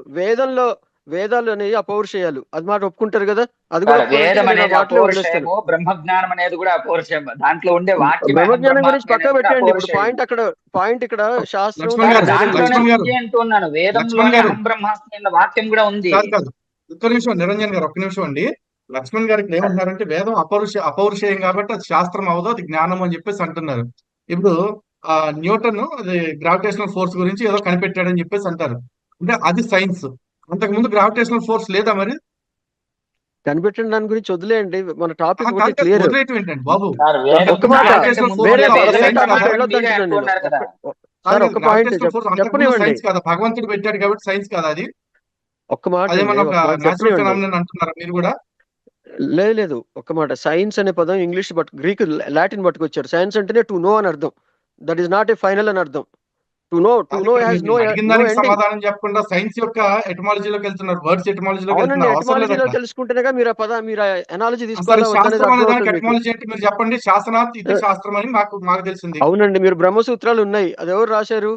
వేదాలు అనేవి అపౌరుషేయాలు, అది మాట ఒప్పుకుంటారు కదా? అది కూడా సార్, ఒప్పుకోరంటే వేదం నేను ఆ అనేది మాటలే వదిలేస్తాను. అపౌరుషేయము, బ్రహ్మజ్ఞానం అనేది కూడా అపౌరుషేయం. దాంట్లో ఉండే వాక్యం అహం బ్రహ్మజ్ఞానం గురించి బ్రహ్మాస్మి పక్క అనేది కూడా పెట్టండి. ఇప్పుడు అపౌరుషేయం. పాయింట్ ఇక్కడ శాస్త్రం, లక్ష్మణ్ తర్వాత గారు, వేదం దాంట్లోనే గురించి. లక్ష్మణ్ గారు, ఉంది అంటున్నాను. లక్ష్మణ్ వేదంలోనే గారు, అహం బ్రహ్మాస్మి అన్న వాక్యం కూడా ఉంది. కాదు కాదు, ఒక్క నిమిషం నిరంజన్ గారు, ఒక్క నిమిషం అండి. లక్ష్మణ్ గారికి ఏమంటున్నారంటే వేదం అపౌరుషేయం కాబట్టి అది శాస్త్రం అవదు, అది జ్ఞానం అని చెప్పేసి అంటున్నారు. ఇప్పుడు న్యూటన్ అది గ్రావిటేషనల్ ఫోర్స్ గురించి ఏదో కనిపెట్టాడని చెప్పేసి అంటారు. అంటే అది సైన్స్. అంతకుముందు గ్రావిటేషనల్ ఫోర్స్ లేదా మరి? కనిపెట్టిన దాని గురించి వదిలేయండి, మన టాపిక్ కాదు ఒకటి కాదు, క్లియర్. వదిలేయటం ఏంటండి బాబు? సార్, ఒక్క మాట, గ్రావిటేషనల్ ఫోర్స్ వేరే అంతా వేరే సైన్స్ టాపిక్ కాదా? వెళ్ళొద్దు మీరే అంటున్నాను నేను. అంటున్నారు కదా. సార్ ఒక్క పాయింట్ గ్రావిటేషనల్ ఫోర్స్ అంతకుముందు చెప్పనివ్వండి. సైన్స్ కాదా? భగవంతుడు పెట్టాడు కాబట్టి సైన్స్ కాదా అది? ఒక్క మాట అండి, అదేమన్నా ఒక ఒక్క మాట న్యాచురల్ చెప్పనివ్వండి. ఫినామినన్ అంటున్నారా మీరు కూడా? లేదు, ఒక్క మాట. సైన్స్ అనే పదం ఇంగ్లీష్ గ్రీక్ లాటిన్ పట్టుకొచ్చారు. సైన్స్ అంటేనే టు నో అని అర్థం. That is not a final అని అర్థం. టు నో ఇక్కడ హ్యాస్ మీరు అడిగిన నో దానికి ఎండింగ్. సమాధానం చెప్పకుండా సైన్స్ యొక్క ఎటమాలజీలోకి వెళ్తున్నారు, వర్డ్స్ ఎటమాలజీలోకి అవునండి, వెళ్తున్నారు. అవసరం లేదు ఎటమాలజీలో అక్కడ. తెలుసుకుంటేనే మీరు ఎనాలజీ సరే, తీసుకోవాలా వద్దనేది శాస్త్రం అనే అర్థం దానికి అవుతుంది మీకు. ఎటమాలజీ ఏంటి మీరు చెప్పండి. శాసనాత్ ఇది శాస్త్రం అని మాకు తెలిసింది. అవునండి, మీరు బ్రహ్మసూత్రాలు ఉన్నాయి, అది ఎవరు రాశారు?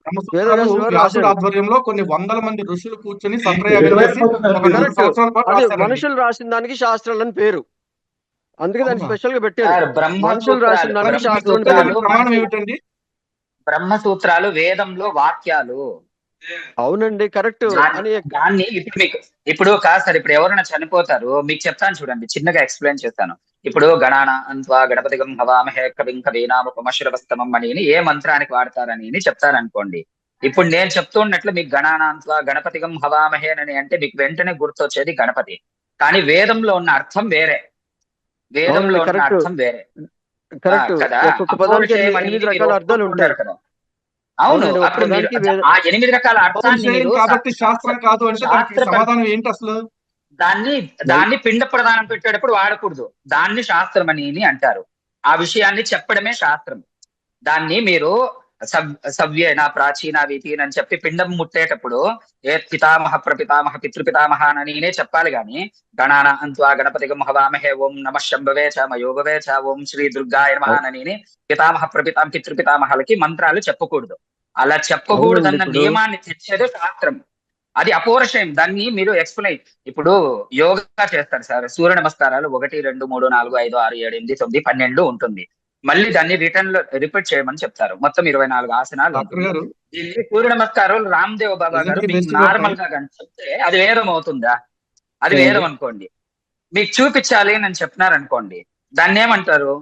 బ్రహ్మసూత్రాలు వేదవ్యాసులు వారు వ్యాసుడు రాశారు. ఆధ్వర్యంలో కొన్ని వందల మంది ఋషులు కూర్చొని సంప్రయాగం చేసి ఒక 100 కరెక్ట్. సంవత్సరాల పాటు అది రాశారండి. మనుషులు రాసిన దానికి శాస్త్రాలు అని పేరు, అందుకే దాన్ని అవునా? స్పెషల్ గా పెట్టారు. సార్, మనుషులు రాసిన మరి దానికి మీరు శాస్త్రం అని చెప్పేదానికి పేరు. ప్రమాణం ఏమిటండి? బ్రహ్మసూత్రాలు వేదంలో వాక్యాలు. అవునండి, కరెక్ట్. అని దాన్ని ఇప్పుడు కాదు సార్, ఇప్పుడు ఎవరైనా చనిపోతారు, మీకు చెప్తాను చూడండి, చిన్నగా ఎక్స్ప్లెయిన్ చేస్తాను. ఇప్పుడు గణాన అంత్వా గణపతిగం హవామహే కవిం కవీనాముపమశ్రవస్తమం అని ఏ మంత్రానికి వాడతారని చెప్తారనుకోండి. ఇప్పుడు నేను చెప్తున్నట్లు మీకు గణానాంత్వా గణపతిగం హవామహే అని అంటే మీకు వెంటనే గుర్తొచ్చేది గణపతి. కానీ వేదంలో ఉన్న అర్థం వేరే. వేదంలో ఉన్న కరెక్ట్ అర్థం వేరే కరెక్ట్. కదా. ఒక్కొక్క పదానికి అపౌరుషేయం 8 అనేది మీరు రకాల అర్థాలు ఉంటాయి. ఒప్పుకుంటున్నారు కదా. అవును, అవునండి, ఒక అప్పుడు మీరు పదానికి ఆ 8 రకాల అర్థాన్ని పౌరుషేయం మీరు కాబట్టి శాస్త్రం కాదు అంటే దానికి శాస్త్ర సమాధానం ఏంటి అసలు? దాన్ని పిండ ప్రదానం పెట్టేటప్పుడు వాడకూడదు. దాన్ని శాస్త్రం అని అంటారు. ఆ విషయాన్ని చెప్పడమే శాస్త్రం. దాన్ని మీరు సవ్యేన ప్రాచీన వీతి అని చెప్పి పిండం ముట్టేటప్పుడు ఏ పితామహ ప్రపితామహ పితృపితామహ అని చెప్పాలి. గాని గణాన అంత్వా గణపతిగం హవామహే ఓం నమః శంభవే చ మయోగవే చ ఓం శ్రీ దుర్గాయ నమః అని పితామహ పితృపితామహలకి మంత్రాలు చెప్పకూడదు. అలా చెప్పకూడదన్న నియమాన్ని తెచ్చేది శాస్త్రం. అది అపౌరుషేయం. దాన్ని మీరు ఎక్స్ప్లెయిన్. ఇప్పుడు యోగా చేస్తారు సార్, సూర్య నమస్కారాలు 1 2 3 4 5 6 7 8 9 12 ఉంటుంది. మళ్ళీ దాన్ని రిటర్న్ లో రిపీట్ చేయమని చెప్తారు. మొత్తం 24 ఆసనాలు డాక్టర్ గారు, దీనికి సూర్య నమస్కారాలు రామ్దేవ్ బాబా గారు మీకు నార్మల్ గా కానీ చెప్తే అది వేదం అవుతుందా? అది వేదం అనుకోండి. మీకు చూపించాలి అని చెప్తున్నారు అనుకోండి, దాన్ని ఏమంటారు?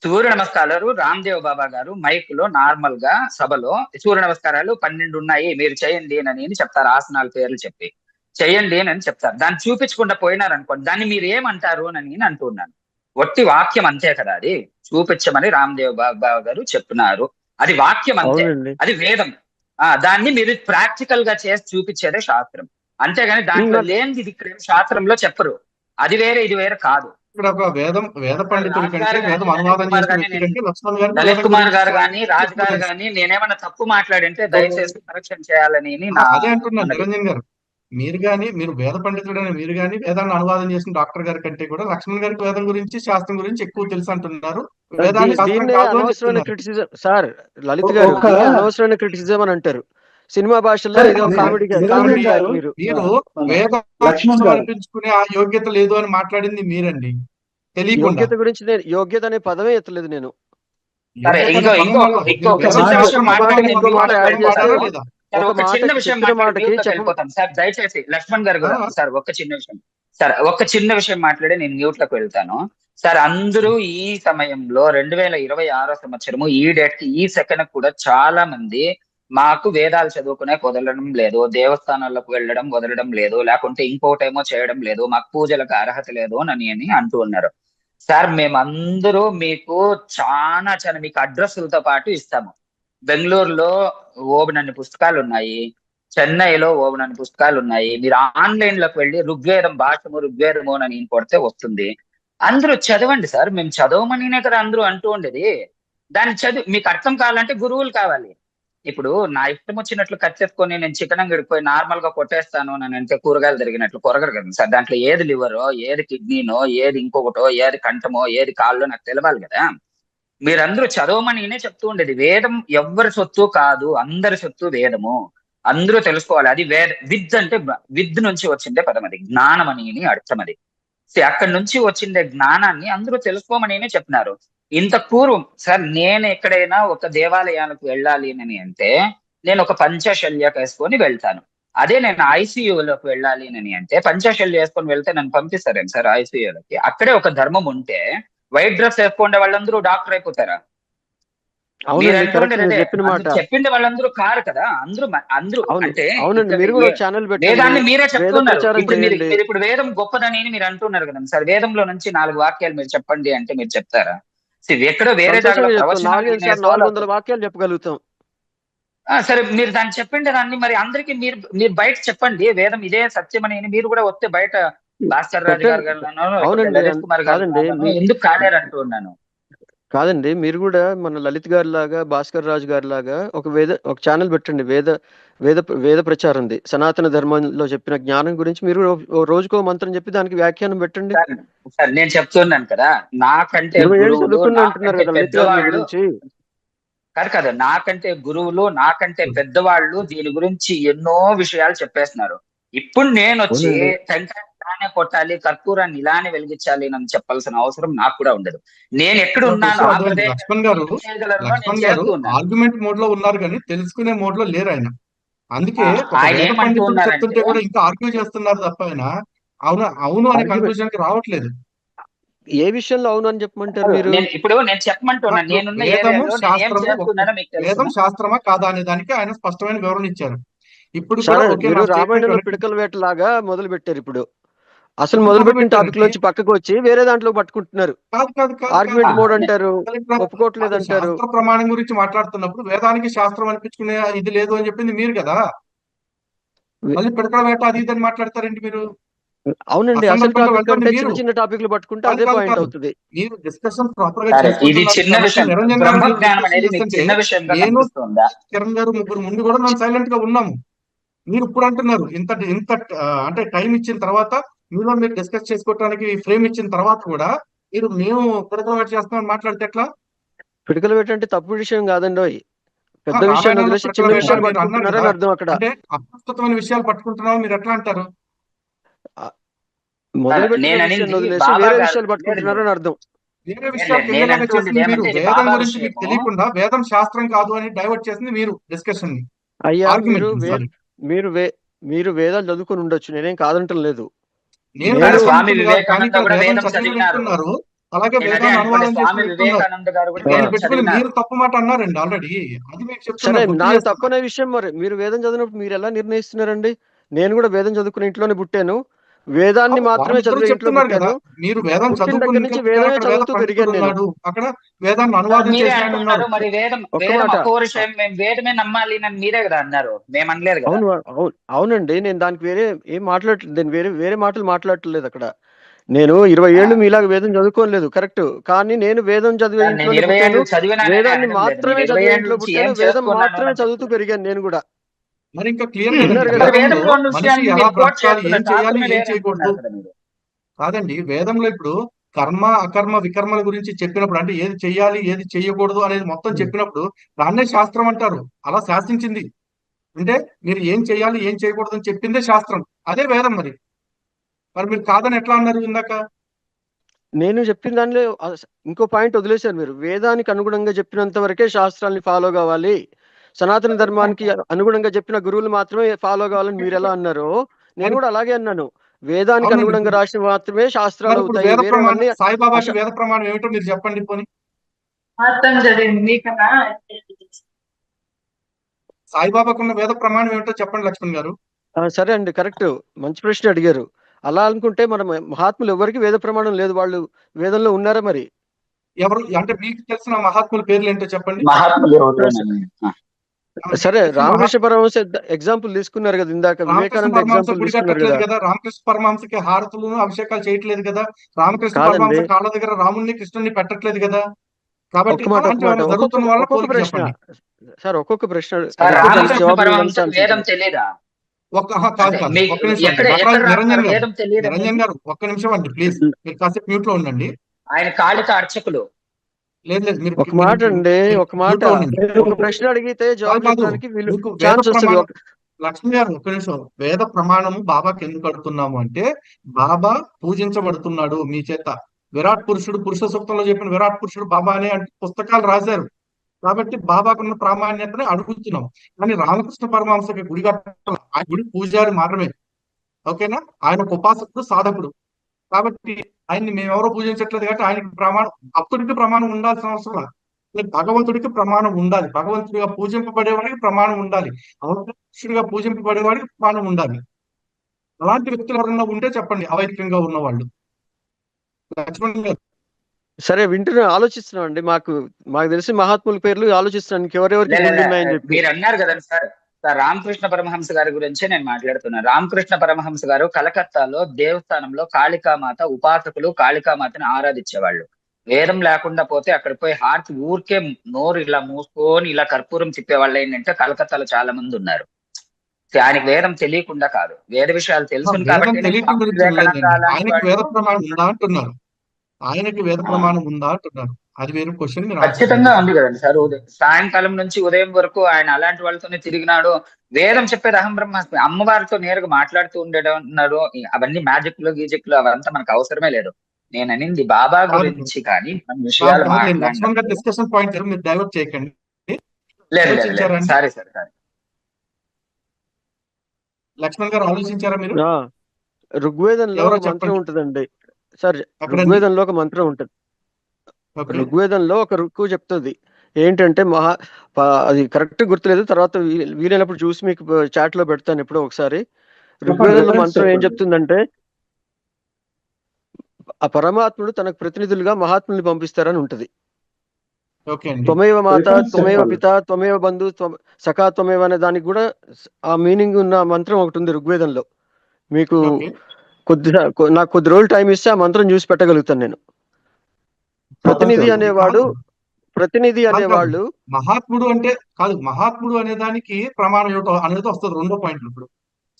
సూర్య నమస్కారాలు రామ్దేవ్ బాబా గారు మైక్ లో నార్మల్ గా సభలో సూర్య నమస్కారాలు 12 ఉన్నాయి మీరు చేయండి అని చెప్తారు. ఆసనాల పేర్లు చెప్పి చేయండి అని చెప్తారు. దాన్ని చూపించకుండా పోయినారు అనుకోండి, దాన్ని మీరు ఏమంటారు అని అంటున్నాను. ఒట్టి వాక్యం అంతే కదా, అది చూపించమని రామ్దేవ్ బాబా గారు చెప్తున్నారు. అది వాక్యం అంతే, అది వేదం. దాన్ని మీరు ప్రాక్టికల్ గా చేసి చూపించేదే శాస్త్రం. అంతేగాని దాంట్లో లేనిది ఇది ఇక్కడ శాస్త్రంలో చెప్పరు. అది వేరే ఇది వేరే కాదు. ఇక్కడ ఒక వేద పండితుడి కంటే వేదం అనువాదం చేసిన వ్యక్తి కంటే లక్ష్మణ్ గారు లలిత్ కుమార్ గారు కానీ రాజ్ గారు కానీ నేనేమన్నా తప్పు మాట్లాడింటే దయచేసి కరెక్షన్ చేయాలని అదే అంటున్నాను. నిరంజన్ గారు, మీరు వేద పండితుడైన మీరు గాని వేదాన్ని అనువాదం చేసిన డాక్టర్ గారి కంటే కూడా లక్ష్మణ్ గారికి వేదం గురించి శాస్త్రం గురించి ఎక్కువ తెలుసు అంటున్నారు. వేదాన్ని శాస్త్రం కాదు అని చెప్తున్నారు. క్రిటిసిజం సార్, లలిత్ గారు అనవసరమైన క్రిటిసిజం అని అంటారు. సినిమా భాషలో ఏదో కామెడీ మీరు వేదం అనిపించుకునే ఆ యోగ్యత లేదు అని మాట్లాడింది మీరండి. యోగ్యత గురించి యోగ్యత అనే పదమే ఎత్తలేదు నేను. దయచేసి లక్ష్మణ్ గారు కూడా సార్ ఒక్క చిన్న విషయం మాట్లాడి నేను మ్యూట్ లకు వెళ్తాను. సార్, అందరూ ఈ సమయంలో 2026 సంవత్సరము ఈ డేట్ కి ఈ సెకండ్ కూడా చాలా మంది మాకు వేదాలు చదువుకునే వదలడం లేదు, దేవస్థానాలకు వెళ్ళడం వదలడం లేదు, లేకుంటే ఇంకోటేమో చేయడం లేదు, మాకు పూజలకు అర్హత లేదు అని అంటూ ఉన్నారు. సార్ మేమందరూ మీకు చాలా మీకు అడ్రస్లతో పాటు ఇస్తాము. బెంగళూరులో ఓబనన్ని పుస్తకాలు ఉన్నాయి, చెన్నైలో ఓబనన్ని పుస్తకాలు ఉన్నాయి. మీరు ఆన్లైన్ లోకి వెళ్ళి ఋగ్వేదం ఋగ్వేదము అని కొడితే వస్తుంది. అందరూ చదవండి సార్. మేము చదవమనినే కదా అందరూ అంటూ ఉండేది. దాన్ని చదివి మీకు అర్థం కావాలంటే గురువులు కావాలి. ఇప్పుడు నా ఇష్టం వచ్చినట్లు కత్తెత్తుకొని నేను చికెన్ అంగడికి పోయి నార్మల్ గా కొట్టేస్తాను అని అంటే కూరగాయలు తిరిగినట్లు కొరగరు కదా సార్. దాంట్లో ఏది లివరో, ఏది కిడ్నీనో, ఏది ఇంకొకటో, ఏది కంఠమో, ఏది కాళ్ళో నాకు తెలవాలి కదా. మీరందరూ చదవమని నేనే చెప్తూ ఉండేది. వేదం ఎవ్వరి సొత్తు కాదు, అందరి సొత్తు వేదము. అందరూ తెలుసుకోవాలి. అది విద్ అంటే విద్ నుంచి వచ్చిందే పదం, అది జ్ఞానం అని అర్థం. అది అక్కడి నుంచి వచ్చిందే జ్ఞానాన్ని అందరూ తెలుసుకోమని చెప్పినారు. ఇంత పూర్వం సార్ నేను ఎక్కడైనా ఒక దేవాలయానికి వెళ్ళాలి అని అంటే నేను ఒక పంచశల్య వేసుకొని వెళ్తాను. అదే నేను ఐసీయూలోకి వెళ్ళాలి అని అంటే పంచశల్య వేసుకొని వెళ్తే నన్ను పంపిస్తారేం సార్ ఐసీయూలోకి? అక్కడే ఒక ధర్మం ఉంటే వైట్ డ్రెస్ వేసుకుంటే వాళ్ళందరూ డాక్టర్ అయిపోతారా? మీరు చెప్పిండే వాళ్ళందరూ కారు కదా. అందరూ అంటే వేదాన్ని మీరే చెప్తున్నారు. ఇప్పుడు వేదం గొప్పదని మీరు అంటున్నారు కదా సార్. వేదంలో నుంచి 4 వాక్యాలు మీరు చెప్పండి అంటే మీరు చెప్తారా? ఎక్కడో వేరే వాక్యాలు చెప్పగలుగుతాం. సరే మీరు దాన్ని చెప్పిండే దాన్ని మరి అందరికి మీరు బయట చెప్పండి. వేదం ఇదే సత్యం అని మీరు కూడా వస్తే బయట భాస్కర్ రాజు గారు లలిత్ కుమార్ గారు ఎందుకు కాలేరు అంటూ ఉన్నాను. కాదండి, మీరు కూడా మన లలిత్ గారి లాగా, భాస్కర్ రాజు గారి లాగా ఒక ఛానల్ పెట్టండి. వేద ప్రచారంది సనాతన ధర్మంలో చెప్పిన జ్ఞానం గురించి మీరు రోజుకో మంత్రం చెప్పి దానికి వ్యాఖ్యానం పెట్టండి. సార్ నేను చెప్తున్నాను కదా, నాకంటే కాదు నాకంటే గురువులు, నాకంటే పెద్దవాళ్ళు దీని గురించి ఎన్నో విషయాలు చెప్పేస్తున్నారు. ఇప్పుడు నేను వచ్చి టెంకాయ ఇలానే కొట్టాలి, కర్పూరాన్ని ఇలానే వెలిగించాలి అని చెప్పాల్సిన అవసరం నాకు కూడా ఉండదు. నేను ఎక్కడ ఉన్నాను ఆర్గ్యుమెంట్ మోడ్ లో ఉన్నారు కానీ తెలుసుకునే మోడ్ లో లేరు ఆయన. అందుకే చెప్తుంటే కూడా ఇంకా ఆర్గ్యూ చేస్తున్నారు తప్ప ఆయన అవును అనే కన్క్లూజన్ కి రావట్లేదు. ఏ విషయంలో అవును అని చెప్పమంటారు మీరు? ఇప్పుడు నేను చెప్పమంటున్నాను వేదం శాస్త్రమా కాదా అనే దానికి ఆయన స్పష్టమైన వివరణ ఇచ్చారు. ఇప్పుడు రామాయణంలో పిడకల వేటలాగా మొదలు పెట్టారు. ఇప్పుడు అసలు మొదలుపెట్టిన టాపిక్ లోంచి పక్కకు వచ్చి వేరే దాంట్లో పట్టుకుంటున్నారు. ఆర్గ్యుమెంట్ మోడ్ అంటారు, ఒప్పుకోవట్లేదు అంటారు. శాస్త్ర ప్రమాణం గురించి మాట్లాడుతున్నప్పుడు వేదానికి శాస్త్రం అనిపించుకునే ఇది లేదు అని చెప్పింది మీరు కదా. మళ్ళీ పిడకల వేట అది ఇదని మాట్లాడతారండి మీరు. అవునండి, అసలు టాపిక్ అంటే చిన్న చిన్న టాపిక్లు పట్టుకుంటే అదే పాయింట్ అవుతుంది. మీరు డిస్కషన్ ప్రాపర్ గా నేను కిరణ్ గారు ముగ్గురు ముందు కూడా మనం సైలెంట్ గా ఉన్నాము. మీరు ఇప్పుడు అంటున్నారు ఇంత అంటే టైం ఇచ్చిన తర్వాత మీలో మీరు డిస్కస్ చేసుకోవడానికి ఫ్రేమ్ ఇచ్చిన తర్వాత కూడా మేము పిడకల వేట చేస్తామని మాట్లాడితే ఎట్లా? పిడకల వేట అంటే తప్పు విషయం కాదండి. పెద్ద విషయాన్ని వదిలేసి చిన్న విషయాలు పట్టుకుంటున్నారని అర్థం. అక్కడ అంటే అప్రస్తుతమైన విషయాలు పట్టుకుంటున్నావు మీరు ఎట్లా అంటారు? మొదలుపెట్టిన విషయాన్ని వదిలేసి వేరే విషయాలు పట్టుకుంటున్నారని అర్థం. వేరే విషయాలు మీరు వేదం గురించి మీకు తెలియకుండా వేదం శాస్త్రం కాదు అని డైవర్ట్ చేసింది మీరు డిస్కషన్ ని. అయ్యా మీరు వేదాలు చదువుకుని ఉండొచ్చు, నేనేం కాదంటం లేదు. అలాగే వేదాన్ని అనువాదం చేసుకుంటున్నారు. మీరు తప్పు మాట అన్నారండి ఆల్రెడీ. అది మీకు చెప్తున్నారు. నాకు తప్పనే విషయం. మరి మీరు వేదం చదివినప్పుడు మీరు ఎలా నిర్ణయిస్తున్నారండి? నేను కూడా వేదం చదువుకునే ఇంట్లోనే పుట్టాను, వేదాన్ని మాత్రమే చదివే ఇంట్లో పుట్టాను. మీరు వేదం దగ్గర నుంచి వేదమే చదువుతూ పెరిగాను నేను. అక్కడ వేదాన్ని అనువాదం చేశాను. అవునండి, నేను దానికి వేరే ఏం మాట్లాడలేదు. నేను వేరే మాటలు మాట్లాడట్లేదు. అక్కడ నేను 20 ఏళ్ళు మీలాగా వేదం చదువుకోలేదు, కరెక్ట్. కానీ నేను వేదం చదివే ఇంట్లో పుట్టాను, వేదాన్ని మాత్రమే చదివే ఇంట్లో పుట్టాను, వేదం మాత్రమే చదువుతూ పెరిగాను నేను కూడా. మరి ఇంకా క్లియర్ మనిషి ఎలా బ్రతకాలి, ఏం చేయాలి, ఏం చేయకూడదు కాదండి. వేదంలో ఇప్పుడు కర్మ అకర్మ వికర్మల గురించి చెప్పినప్పుడు అంటే ఏది చెయ్యాలి ఏది చెయ్యకూడదు అనేది మొత్తం చెప్పినప్పుడు దాన్నే శాస్త్రం అంటారు. అలా శాసించింది అంటే మీరు ఏం చెయ్యాలి ఏం చేయకూడదు అని చెప్పిందే శాస్త్రం, అదే వేదం. మరి మీరు కాదని ఎట్లా అన్నారు ఇందాక? నేను చెప్పిన దానిలో ఇంకో పాయింట్ వదిలేశారు మీరు. వేదానికి అనుగుణంగా చెప్పినంత వరకే శాస్త్రాన్ని ఫాలో కావాలి, సనాతన ధర్మానికి అనుగుణంగా చెప్పిన గురువులు మాత్రమే ఫాలో కావాలని మీరు ఎలా అన్నారో నేను కూడా అలాగే అన్నాను. వేదానికి అనుగుణంగా రాసిన మాత్రమే శాస్త్రాలు అవుతాయి. సాయిబాబా వేద ప్రమాణం ఏమిటో మీరు చెప్పండి. పోనీ సాయిబాబాకున్న వేద ప్రమాణం ఏమిటో చెప్పండి లక్ష్మణ్ గారు. సరే అండి, కరెక్ట్, మంచి ప్రశ్న అడిగారు. అలా అనుకుంటే మన మహాత్ములు ఎవరికి వేద ప్రమాణం లేదు, వాళ్ళు వేదంలో ఉన్నారా మరి? ఎవరు అంటే మీకు తెలిసిన మహాత్ముల పేర్లు ఏంటో చెప్పండి. మహాత్ములు ఎవరు సరే అని. సరే, మీకు తెలిసిన రామకృష్ణ పరమహంస ఎగ్జాంపుల్ తీసుకున్నారు కదా ఇందాక, రామకృష్ణ వివేకానంద పరమహంస ఎగ్జాంపుల్ గుడి తీసుకున్నారు కట్టట్లేదు కదా. కదా, రామకృష్ణ పరమహంసకి హారతులను అభిషేకాలు చేయట్లేదు కదా, రామకృష్ణ కాదండి, పరమహంస కాళ్ళ దగ్గర రాముల్ని కృష్ణుని పెట్టట్లేదు కదా. కాబట్టి ఒక్క మాట అలాంటివి ఏమైనా జరుగుతున్న వాళ్ళ ఒక్కొక్క పోలిక ప్రశ్న చెప్పండి. సార్, ఒక్కొక్క ప్రశ్న సార్ అడిగితే దానికి రామకృష్ణ జవాబు ఇవ్వడానికి పరమహంసకు ఛాన్స్ వేదం ఉంటుంది. తెలీదా? కాదు అంటే కాదు, మీకు ఒక్క నిమిషం అండి. ఎక్కడ ఎక్కడ బకరాజు నిరంజన్ రాస్తున్నారు గారు, వేదం తెలియదా నిరంజన్ మీకు? గారు ఒక్క నిమిషం అండి ప్లీజ్, మీరు కాసేపు మ్యూట్ లో ఉండండి. ఆయన కాళిక అర్చకులు. లేదు లేదు, మీరు ఒక మాట అండి, ఒక మాట, మ్యూట్ లో ఉండండి. ఒక ప్రశ్న అడిగితే కాదు జవాబు కాదు, చెప్పడానికి వీళ్ళు మీకు వేద ఛాన్స్ వస్తుంది. ప్రమాణం, లక్ష్మి గారు ఒక్క నిమిషం, వేద ప్రమాణము బాబాకి ఎందుకు అడుగుతున్నాము అంటే బాబా పూజించబడుతున్నాడు మీ చేత. విరాట్ పురుషుడు, పురుష సూక్తంలో చెప్పిన విరాట్ పురుషుడు బాబా అనే పుస్తకాలు రాశారు. కాబట్టి బాబాకున్న ప్రామాణ్యతని అడుగుతున్నాం. కానీ రామకృష్ణ పరమహంసకి గుడి కట్టాలి, ఆ గుడి పూజారి మాత్రమే. ఓకేనా, ఆయన ఒక ఉపాసకుడు, సాధకుడు. కాబట్టి ఆయన్ని మేమెవరో పూజించట్లేదు కాబట్టి ఆయనకి ప్రమాణం, భక్తుడికి ప్రమాణం ఉండాల్సిన అవసరం లేదు. భగవంతుడికి ప్రమాణం ఉండాలి, భగవంతుడిగా పూజింపబడేవాడికి ప్రమాణం ఉండాలి, అవతారుడిగా పూజింపబడేవాడికి ప్రమాణం ఉండాలి. అలాంటి వ్యక్తులు ఎవరన్నా ఉంటే చెప్పండి, అవైతికంగా ఉన్నవాళ్ళు. లక్ష్మణ్ గారు సరే వింటున్నా, ఆలోచిస్తున్నాం అండి. మాకు తెలిసి మహాత్ముల పేర్లు ఆలోచిస్తున్నాను, ఎవరెవరికి గుర్తున్నాయని చెప్పి. మీరు అన్నారు కదండి సార్, సార్ రామకృష్ణ పరమహంస గారి గురించే నేను మాట్లాడుతున్నాను. రామకృష్ణ పరమహంస గారు కలకత్తాలో దేవస్థానంలో కాళికామాత ఉపాసకులు కాళికామాతని ఆరాధించేవాళ్ళు. వేదం లేకుండా పోతే అక్కడ పోయి హారతి ఊరికే నోరు ఇలా మూసుకొని ఇలా కర్పూరం తిప్పేవాళ్ళు ఏంటంటే కలకత్తాలో చాలా మంది ఉన్నారు. ఆయనకి వేదం తెలియకుండా కాదు, వేద విషయాలు తెలుసును వేదం కాబట్టి తెలియటం గురించి వివేకానంద లేదండి, అలాంటి ఆయనకి వాళ్ళు. వేద ప్రమాణం ఉందా అంటున్నారు. ఆయనకి వేద ప్రమాణం ఉందా అంటున్నారు. అది వేరే క్వశ్చన్, మీరు ఆన్సర్ ఖచ్చితంగా చేయండి. ఉంది కదండి సార్. సాయంకాలం నుంచి ఉదయం వరకు ఆయన అలాంటి వాళ్ళతోనే తిరిగినాడు. వేదం చెప్పేది అహం బ్రహ్మాస్మి, అమ్మవారితో నేరుగా మాట్లాడుతూ ఉండడం అన్నాడు. అవన్నీ మ్యాజిక్లు గీజిక్లు అవంతా మనకు అవసరమే లేదు. నేను అనింది బాబా కాదు గురించి కానీ మన కాదు విషయాలు కాదు, నేను లక్ష్మణ్ గారి మాట్లాడినప్పుడు. డిస్కషన్ పాయింట్ మీరు డైవర్ట్ చేయకండి. లేదు లేదు లేదు, ఆలోచించారండి సారీ సార్, సారీ. లక్ష్మణ్ గారు, ఆలోచించారా మీరు? ఆ, ఋగ్వేదంలో ఎవరో ఒక మంత్రం చెప్పండి ఉంటుందండి సార్. ఎక్కడండి. ఋగ్వేదంలో ఒక మంత్రం ఉంటుంది. ఓకే ఋగ్వేదంలో ఒక రుక్కు చెప్తుంది ఏంటంటే అది కరెక్ట్ గుర్తులేదు, తర్వాత వీలైనప్పుడు చూసి మీకు చాట్ లో పెడతాను ఎప్పుడో ఒకసారి. ఋగ్వేదంలో reference మంత్రం ఏం చెప్పండి. చెప్తుందంటే, ఆ పరమాత్ముడు తనకు ప్రతినిధులుగా మహాత్ముల్ని పంపిస్తారని ఉంటది. ఓకే అండి. త్వమేవ మాత, Reference త్వమేవ చెప్పాలి. పిత, త్వమేవ బంధు, సఖా త్వమేవ అనే దానికి కూడా ఆ మీనింగ్ ఉన్న మంత్రం ఒకటి ఉంది ఋగ్వేదంలో. మీకు ఓకే, నాకు కొద్ది రోజులు టైం ఇస్తే ఆ మంత్రం చూసి పెట్టగలుగుతాను నేను. ప్రతినిధి కాదు. అనేవాడు, కాదు ప్రతినిధి కాదు కాదు, అనేవాళ్ళు. మహాత్ముడు అంటే కాదు, మహాత్ముడు అనే దానికి ప్రమాణం ఏమిటో అనేది వస్తుంది రెండో పాయింట్. ఇప్పుడు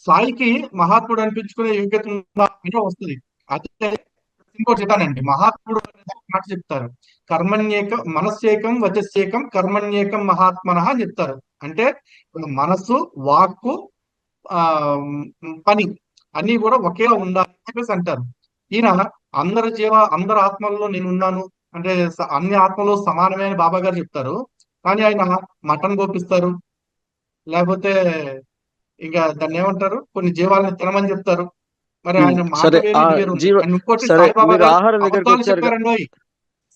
సాయికి మహాత్ముడు అనిపించుకునే యోగ్యత ఉందా అంటే వస్తుంది. అదే ఇంకోటి చెప్తానండి, మహాత్ముడు అనే దానికి మాట చెప్తారు, కర్మణ్యేకం మనస్సేకం వచస్సేకం కర్మణ్యేకం మహాత్మన అని చెప్తారు. అంటే మనస్సు, వాక్కు, ఆ పని అన్ని కూడా ఒకేలా ఉండాలి అని చెప్పేసి అంటారు. ఈయన అందరి ఆత్మల్లో నేను ఉన్నాను అంటే అన్ని ఆత్మలు సమానమే అని బాబా గారు చెప్తారు. కానీ ఆయన మటన్ గోపిస్తారు, లేకపోతే ఇంకా దాన్ని ఏమంటారు, కొన్ని జీవాలను తినమని చెప్తారు. మరి ఆయన మాట సరే, వేరు, ఆ ఇది వేరు ఉంది. జీవ అండ్ ఇంకోటి, సరే, సాయిబాబా మీరు గారు ఆహారం దగ్గరికి అబద్ధాలు వచ్చారు. చెప్పారండి.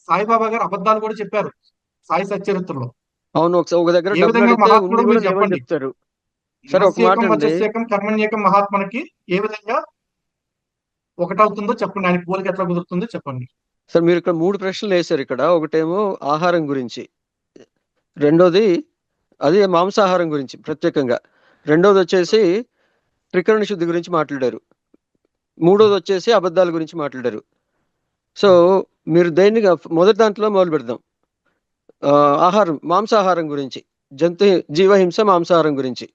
సాయిబాబా గారు అబద్ధాలు కూడా చెప్పారు సాయి సచ్చరిత్రలో. అవును, ఒక దగ్గర ఏ డబ్బులు విధంగా అడిగితే మహాత్ముడు ఉంది కూడా మీరు లేవని చెప్పండి. చెప్తారు. సరే, ఒక మాట మనస్సేకం అండి, వచస్సేకం కర్మణ్యేకం మహాత్మనకి ఏ విధంగా ఒకటవుతుందో చెప్పండి, ఆయన పోలిక ఎట్లా కుదురుతుందో చెప్పండి. సరే మీరు ఇక్కడ 3 ప్రశ్నలు వేశారు. ఇక్కడ ఒకటేమో ఆహారం గురించి, రెండోది అది మాంసాహారం గురించి ప్రత్యేకంగా, రెండోది వచ్చేసి త్రికరణ శుద్ధి గురించి మాట్లాడారు, మూడోది వచ్చేసి అబద్ధాల గురించి మాట్లాడారు. సో మీరు దేనిగా మొదటి దాంట్లో మొదలు పెడదాం. మాంసాహారం గురించి, జీవహింస మాంసాహారం గురించి.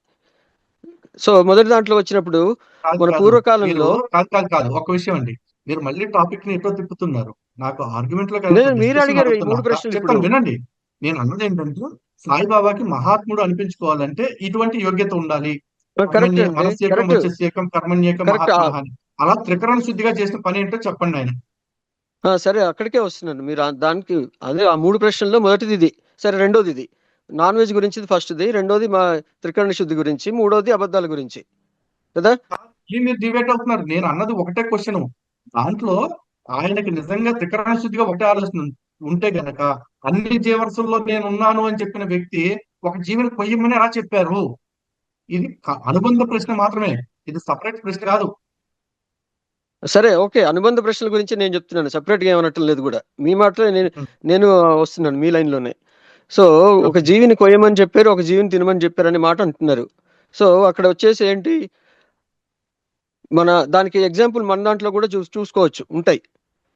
సో మొదటి దాంట్లో వచ్చినప్పుడు కాదు మన కాదు, మీరు పూర్వకాలంలో, కాదు కాదు కాదు, ఒక విషయం అండి, మీరు మళ్ళీ టాపిక్ ని ఎటో తిప్పుతున్నారు. నాకు ఆర్గ్యుమెంట్ లో మీరు డిస్కషన్ అడిగారు ఈ 3 నడుతున్నా ప్రశ్నలు. ఇప్పుడు చెప్తాను వినండి. నేను అన్నది ఏంటంటే, సాయిబాబాకి మహాత్ముడు అనిపించుకోవాలంటే ఇటువంటి యోగ్యత ఉండాలి. కరెక్ట్ అండి, మనస్సేకం కరెక్ట్ వచ్చేసేకం కర్మణ్యేకం కరెక్ట్. మహాత్మ అని, అలా త్రికరణ శుద్ధిగా చేసిన పని ఏంటో చెప్పండి ఆయన. సరే, అక్కడికే వస్తున్నాను. మీరు దానికి అదే ఆ 3 ప్రశ్నల్లో మొదటిది ఇది, సరే రెండోది ఇది నాన్ వెజ్ గురించి ఫస్ట్ది, రెండోది మా త్రికరణ శుద్ధి గురించి, మూడోది అబద్ధాల గురించి కదా. మీరు డిబేట్ అవుతున్నారు. నేను అన్నది ఒకటే క్వశ్చన్. దాంట్లో ఆయనకి నిజంగా త్రికరణ శుద్ధిగా ఒకటే ఆలోచన ఉంటే గనక, అన్ని జీవరసుల్లో నేను ఉన్నాను అని చెప్పిన వ్యక్తి ఒక జీవిని కొయ్యమని ఎలా చెప్పారు? ఇది అనుబంధ ప్రశ్న మాత్రమే, ఇది సపరేట్ ప్రశ్న కాదు. సరే, ఓకే. అనుబంధ ప్రశ్నల గురించి నేను చెప్తున్నాను. సెపరేట్‌గా ఏమనటం లేదు గూడా. మీ మాటలే నేను వస్తున్నాను మీ లైన్‌లోనే. సో, ఒక ఓకే. జీవిని కొయ్యమని చెప్పారు, ఒక జీవిని తినమని చెప్పారనే మాట అంటున్నారు. సో, అక్కడ వచ్చేసి ఏంటి, దానికి ఎగ్జాంపుల్ మన దాంట్లో కూడా చూసుకోవచ్చు, ఉంటాయి.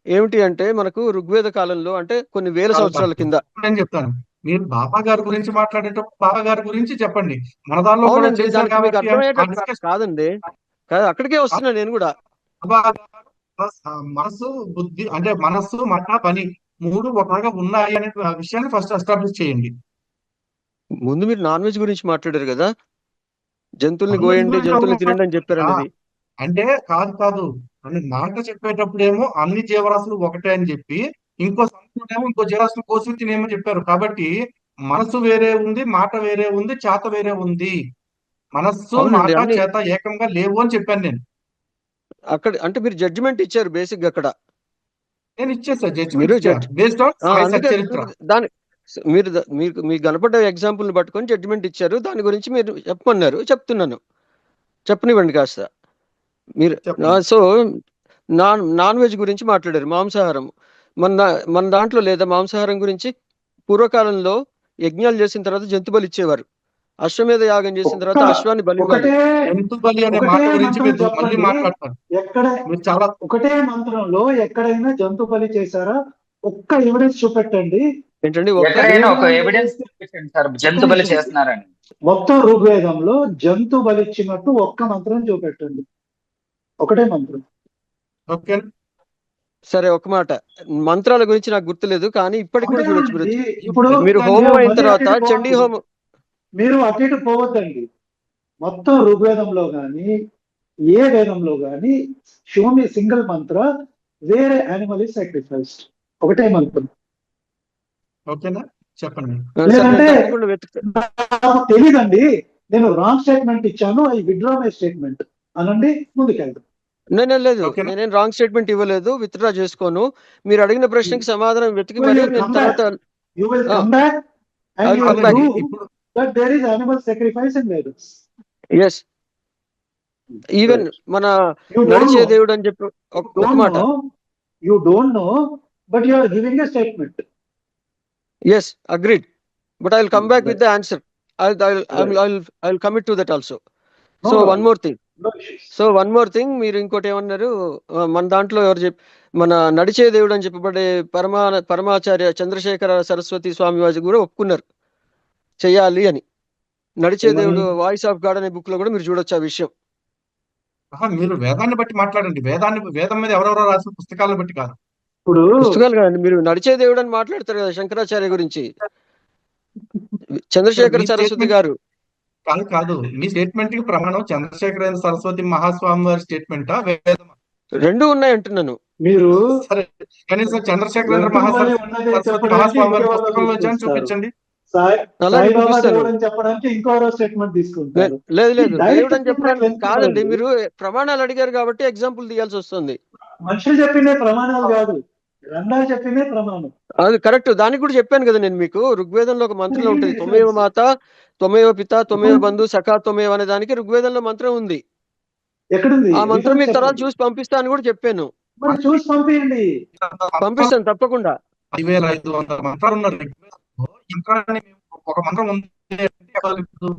ఏమిటి అంటే, మనకు ఋగ్వేద కాలంలో అంటే కొన్ని వేల కాదు సంవత్సరాల కాదు. కింద. నేను చెప్తాను. మీరు బాబా గారి గురించి మాట్లాడేటప్పుడు బాబా గారి గురించి చెప్పండి. మన దానిలో కూడా అవునండి. చేశారు దానికి మీకు కాబట్టి ఆ అర్థమయ్యేటట్టు డిస్కషన్ కాదండి. అక్కడికే వస్తున్నా నేను గూడా. బాబా గారు మనసు, బుద్ధి అంటే మనస్సు, మాట, పని 3 ఒకలాగా ఉన్నాయి అనే విషయాన్ని ఫస్ట్ ఎస్టాబ్లిష్ చేయండి. ముందు మీరు నాన్ వెజ్ గురించి మాట్లాడారు గదా! జంతువుల్ని నాన్ వెజ్ గోయండి, గురించి జంతువుల్ని ఎవరు తినండి అని ఆ, చెప్పారనేది. అంటే కాదు కాదు. అని మాట చెప్పేటప్పుడేమో అన్ని జీవరాశులు ఒకటే అని చెప్పి, ఇంకో సందర్భంలో ఇంకో జీవరాశిని కోసి తినేమని చెప్పారు. కాబట్టి మనసు వేరే ఉంది, మాట వేరే ఉంది, చేత వేరే ఉంది. మనస్సు, అవునండి. మాట, అన్ని చేత ఏకంగా లేవు అని చెప్పాను నేను. అక్కడ అంటే మీరు జడ్జిమెంట్ ఇచ్చారు బేసిక్‌గా అక్కడ. నేను ఇచ్చేసా, మీరు జడ్జిమెంట్ ఇచ్చా బేస్డ్ ఆన్ సాయి అందుకే సచ్చరిత్ర. దాని మీకు కనపడ్డ ఎగ్జాంపుల్‌ని పట్టుకొని జడ్జిమెంట్ ఇచ్చారు. దాని గురించి మీరు చెప్పమన్నారు. చెప్తున్నాను. చెప్పనివ్వండి కాస్త. మీరు చెప్పండి. సో, నాన్ వెజ్ గురించి మాట్లాడారు. మాంసాహారం. మన దాంట్లో లేదా మాంసాహారం గురించి? పూర్వకాలంలో యజ్ఞాలు చేసిన తర్వాత జంతు బలి ఇచ్చేవారు. అశ్వమేధ యాగం చేసిన తర్వాత అశ్వాన్ని బలివ్వాలి. ఒకటే జంతు బలి అనే ఒకటే మాట గురించి మంత్రం మీరు మళ్ళీ చెప్పండి. మాట్లాడతారు. ఎక్కడ మీరు చాలా ఒకటే మంత్రంలో ఎక్కడైనా జంతు బలి చేశారా? ఒక్క ఎవిడెన్స్ చూపెట్టండి. ఏంటండి? ఎక్కడైనా ఒక ఋగ్వేదంలో ఎవిడెన్స్ చూస్తే చూపించండి సార్, ఒక్క జంతు బలి నిమిషం. చేస్తున్నారని. మొత్తం ఋగ్వేదంలో జంతు బలి ఇచ్చినట్టు ఒక్క మంత్రం చూపెట్టండి. ఒకటే మంత్రం. ఓకే. సరే, ఒక మాట. మంత్రాల గురించి నాకు గుర్తులేదు. కానీ ఇప్పటికి కూడా చూడొచ్చు మీరు. అదేనండి. ఇప్పుడు మీరు దాన్ని హోమం అయిన మళ్ళీ అటు తర్వాత ఇటు చండీ పోవద్దు. హోమం. మీరు అటు ఇటు పోవద్దండి. మొత్తం ఋగ్వేదంలో గాని ఏ వేదంలో గాని షో మీ సింగిల్ మంత్ర వేరే యానిమల్ ఇస్ సాక్రిఫైస్డ్. ఒకటే మంత్రం. ఓకేనా? చెప్పండి. సరే, నేను లేదంటే తప్పకుండా నాకు తెలీదండి, నేను రాంగ్ స్టేట్మెంట్ ఇచ్చాను, ఐ విత్డ్రా మై స్టేట్మెంట్ అనండి, ముందుకెళ్దాం. లేదు. ఓకేనా? నేనేం రాంగ్ స్టేట్మెంట్ ఇవ్వలేదు. విత్‌డ్రా చేసుకోను. మీరు అడిగిన ప్రశ్నకి సమాధానం వెతికి You మరి will నేను come తర్వాత You will ఆ! come back I and will you come will back. prove ఇప్పుడు that there is animal sacrifice in Vedas. Yes. Even మన You don't నడిచే know. దేవుడు అని చెప్పి You ఒక don't మాట. know. You don't know, but you are giving a statement. Yes, agreed. But I will come back with the answer. I will commit to that also. No so one problem. More thing. No issues. మీరు ఇంకోటి ఏమన్నారు? మన దాంట్లో మన నడిచే దేవుడు అని చెప్పబడే పరమాచార్య చంద్రశేఖర సరస్వతి స్వామి వారు కూడా ఒప్పుకున్నారు చెయ్యాలి అని. నడిచే ఏమని? దేవుడు వాయిస్ ఆఫ్ గాడ్ అనే బుక్ లో కూడా మీరు చూడొచ్చు ఆ విషయం. మీరు వేదాన్ని బట్టి మాట్లాడండి. వేదం మీద ఎవరెవరో రాసిన పుస్తకాలను బట్టి కాదు. ఇప్పుడు పుస్తకాలు కాదండి, మీరు నడిచే దేవుడు అని మాట్లాడతారు కదా శంకరాచార్య గురించి. చంద్రశేఖర మీ సరస్వతి స్టేట్మెంట్ గారు. కాదు. మీ స్టేట్మెంట్ కి ప్రమాణం చంద్రశేఖరేంద్ర సరస్వతి మహాస్వామి వారి స్టేట్మెంటా, వేదమా? రెండు ఉన్నాయి అంటున్నాను. మీరు సరే, కనీసం చంద్రశేఖరేంద్ర జంతు బలి ఉన్నదే సరస్వతి చెప్పడానికి మహాస్వామి వారి ఇంకెవరో పుస్తకంలో వచ్చాయని తీసుకొస్తారు. చూపించండి. అలాగే సాయిబాబా చూపిస్తాను. దేవుడు అని చెప్పడానికి ఇంకోరో స్టేట్మెంట్ తీసుకుంటారు. లేదు ఈ దేవుడు డైరెక్ట్ అని స్టేట్మెంట్ చెప్పడానికి కాదండి. ఎందుకండి? మీరు ప్రమాణాలు అడిగారు కాబట్టి ఎగ్జాంపుల్ తీయాల్సి వస్తుంది. మనుషులు చెప్పినే ప్రమాణాలు కాదు, గ్రంథాలు చెప్పినే ప్రమాణం. అది కరెక్ట్. దానికి కూడా చెప్పాను కదా నేను మీకు. ఋగ్వేదంలో ఒక మంత్రం ఉంటుంది. త్వమేవ మాత, త్వమేవ పిత, త్వమేవ బంధు, సఖా త్వమేవ అనే దానికి ఋగ్వేదంలో మంత్రం ఉంది. ఎక్కడుంది? ఆ మంత్రం రిఫరెన్స్ మీకు తర్వాత చెప్పండి. చూసి పంపిస్తా అని కూడా చెప్పాను. మరి చూసి పంపించండి. పంపిస్తాను తప్పకుండా. 10,500 మంత్రాలు ఉన్నారు ఋగ్వేదంలో. ఇంకా ఒక మంత్రం ఉంది అంటే ఎవరు ఇప్పుడు?